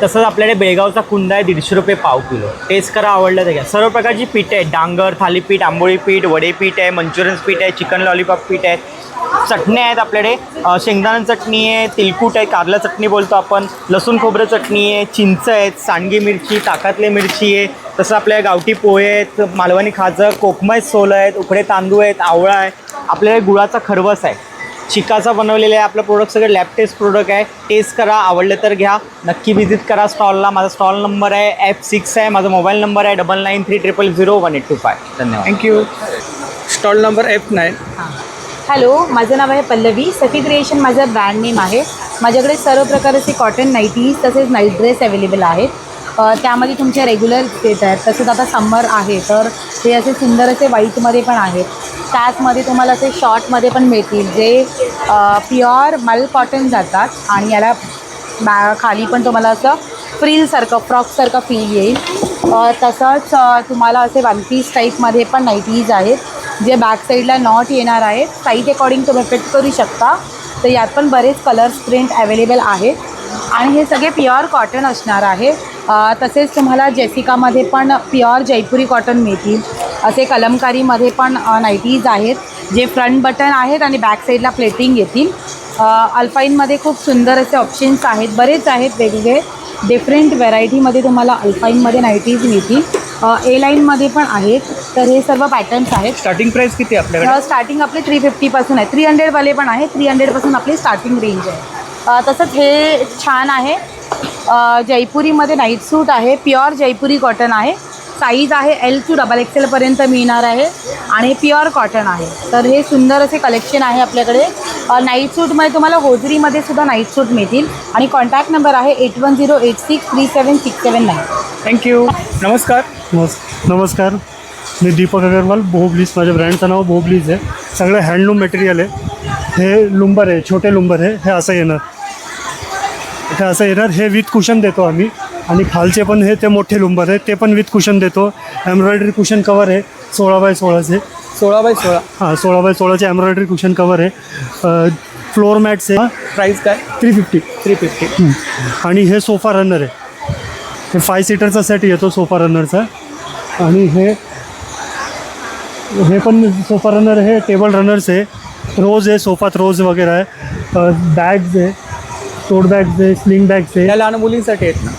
तसंच आपल्याकडे बेळगावचा कुंदा आहे 150 रुपये पाव किलो. टेस्ट करा, आवडलं तर घ्या. सर्व प्रकारची पीठ आहेत. डांगर, थालीपीठ, आंबोळी पीठ, वडे पीठ आहे, मंचुरियन पीठ आहे, चिकन लॉलीपॉप पीठ आहे. चटण्या आहेत आपल्याकडे. शेंगदाणा चटणी आहे, तिलकूट आहे, कारला चटणी बोलतो आपण, लसूण खोबरं चटणी आहे, चिंच आहेत, सांडगी मिरची, ताकातली मिरची आहे. तसं आपल्या गावठी पोहे आहेत, मालवणी खाजं, कोकमाय सोल आहेत, उकडे तांदूळ आहेत, आवळा आहे. आपल्याकडे गुळाचा खरवस आहे, चिकाचा बनवलेला आहे. आपलं प्रोडक्ट सगळे लॅब टेस्ट प्रोडक्ट आहे. टेस्ट करा, आवडलं तर घ्या. नक्की व्हिजिट करा स्टॉलला. माझा स्टॉल नंबर आहे F6 आहे. माझा मोबाईल नंबर आहे 9930001825. धन्यवाद. Thank you. Stall number F9. Hello, माझं नाव आहे पल्लवी. सखी क्रिएशन माझं ब्रँड नेम आहे. माझ्याकडे सर्व प्रकारचे कॉटन नाईटीज तसेच नाईट ड्रेस अवेलेबल आहेत. त्यामध्ये तुमचे रेग्युलर सेट आहेत. तसेच आता समर आहे तर ते असे सुंदर असे व्हाईटमध्ये पण आहेत. त्याचमध्ये तुम्हाला असे शॉर्टमध्ये पण मिळतील जे प्युअर मल कॉटन जातात आणि याला खाली पण तुम्हाला असं फ्रीलसारखं फ्रॉकसारखं फील येईल. तसंच तुम्हाला असे 1 पीस टाईपमध्ये पण नाईटीज आहेत जे बॅक साईडला नॉट येणार आहेत. साईज अकॉर्डिंग तुम्ही फिट करू शकता. तर यात पण बरेच कलर्स प्रिंट अवेलेबल आहेत आणि हे सगळे प्युअर कॉटन असणार आहे. तसेच तुम्हाला जेसिकामध्ये पण प्युअर जयपुरी कॉटन मिळतील. असे कलमकारीमध्ये पण नाईटीज आहेत जे फ्रंट बटन आहेत आणि बॅक साईडला प्लेटिंग येतील. अल्पाईनमध्ये खूप सुंदर असे ऑप्शन्स आहेत, बरेच आहेत वेगवेगळे डिफरंट व्हरायटीमध्ये तुम्हाला अल्पाईनमध्ये नाईटीज मिळतील. ए लाईनमध्ये पण आहेत. तर हे सर्व पॅटर्न्स आहेत. स्टार्टिंग प्राईस किती आहे आपल्याकडे? स्टार्टिंग आपले 350 पासून आहे. 300 वाले पण आहे. 300 पासून आपली स्टार्टिंग रेंज आहे. तसंच हे छान आहे. जयपुरीमध्ये नाईट सूट आहे. प्युअर जयपुरी कॉटन आहे. साईज आहे L to XXL पर्यंत मिळणार आहे आणि प्युअर कॉटन आहे. तर हे सुंदर असे कलेक्शन आहे आपल्याकडे. नाईट सूटमध्ये तुम्हाला होजरीमध्ये सुद्धा नाईट सूट मिळतील आणि कॉन्टॅक्ट नंबर आहे 8108637679. थँक्यू. नमस्कार. नमस्कार, मी दीपक अगरवाल. बोहब्लीज माझ्या ब्रँडचं नाव बोहब्लीज आहे. सगळं हँडलूम मटेरियल आहे. हे लुंबर आहे, छोटे लुंबर आहे. हे असं येणार, हे असं येणार. हे विथ कुशन देतो आम्ही आणि खालचे पण हे ते मोठे लुंबर आहे ते पण विथ कुशन देतो. एम्ब्रॉयडरी कुशन कवर आहे 16x16चे. 16x16? हां, 16x16चे एम्ब्रॉयडरी कुशन कवर आहे. फ्लोअर मॅट्स आहे. प्राईस काय? 350. आणि हे सोफा रनर आहे. हे 5 सीटरचा सेट येतो सोफा रनरचा. आणि हे पण सोफा रनर आहे. टेबल रनर्स आहे. रोज आहे, सोफात रोज वगैरे आहे. बॅग्स आहे, टोट बॅग्स आहे, स्लिंग बॅग्स आहे. या लहान मुलींसाठी आहेत ना?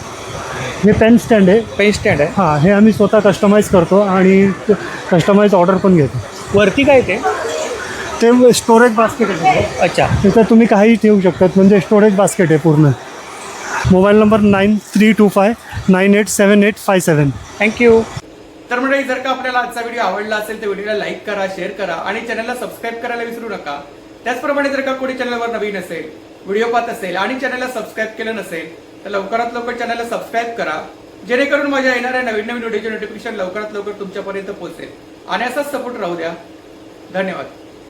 हे पेन स्टँड आहे. पेन स्टँड आहे. हां, हे आम्ही स्वतः कस्टमाइज करतो आणि कस्टमाइज ऑर्डर पण घेतो. वरती काय ते स्टोरेज बास्केट आहे. अच्छा. त्याच्यात तुम्ही काही ठेवू शकतात, म्हणजे स्टोरेज बास्केट आहे पूर्ण. Mobile number 9325987857. थँक्यू. तर मंडळी, जर का आपल्याला आजचा व्हिडिओ आवडला असेल तर व्हिडिओला लाईक करा, शेअर करा आणि चॅनलला सबस्क्राईब करायला विसरू नका. त्याचप्रमाणे जर का कोणी चॅनलवर नवीन असेल, व्हिडिओ पाहत असेल आणि चॅनलला सबस्क्राईब केलं नसेल तर लवकरात लवकर चॅनलला सबस्क्राईब करा, जेणेकरून माझ्या येणाऱ्या नवीन व्हिडिओचे नोटिफिकेशन लवकरात लवकर तुमच्यापर्यंत पोहोचेल. आणि असाच सपोर्ट राहू द्या. धन्यवाद.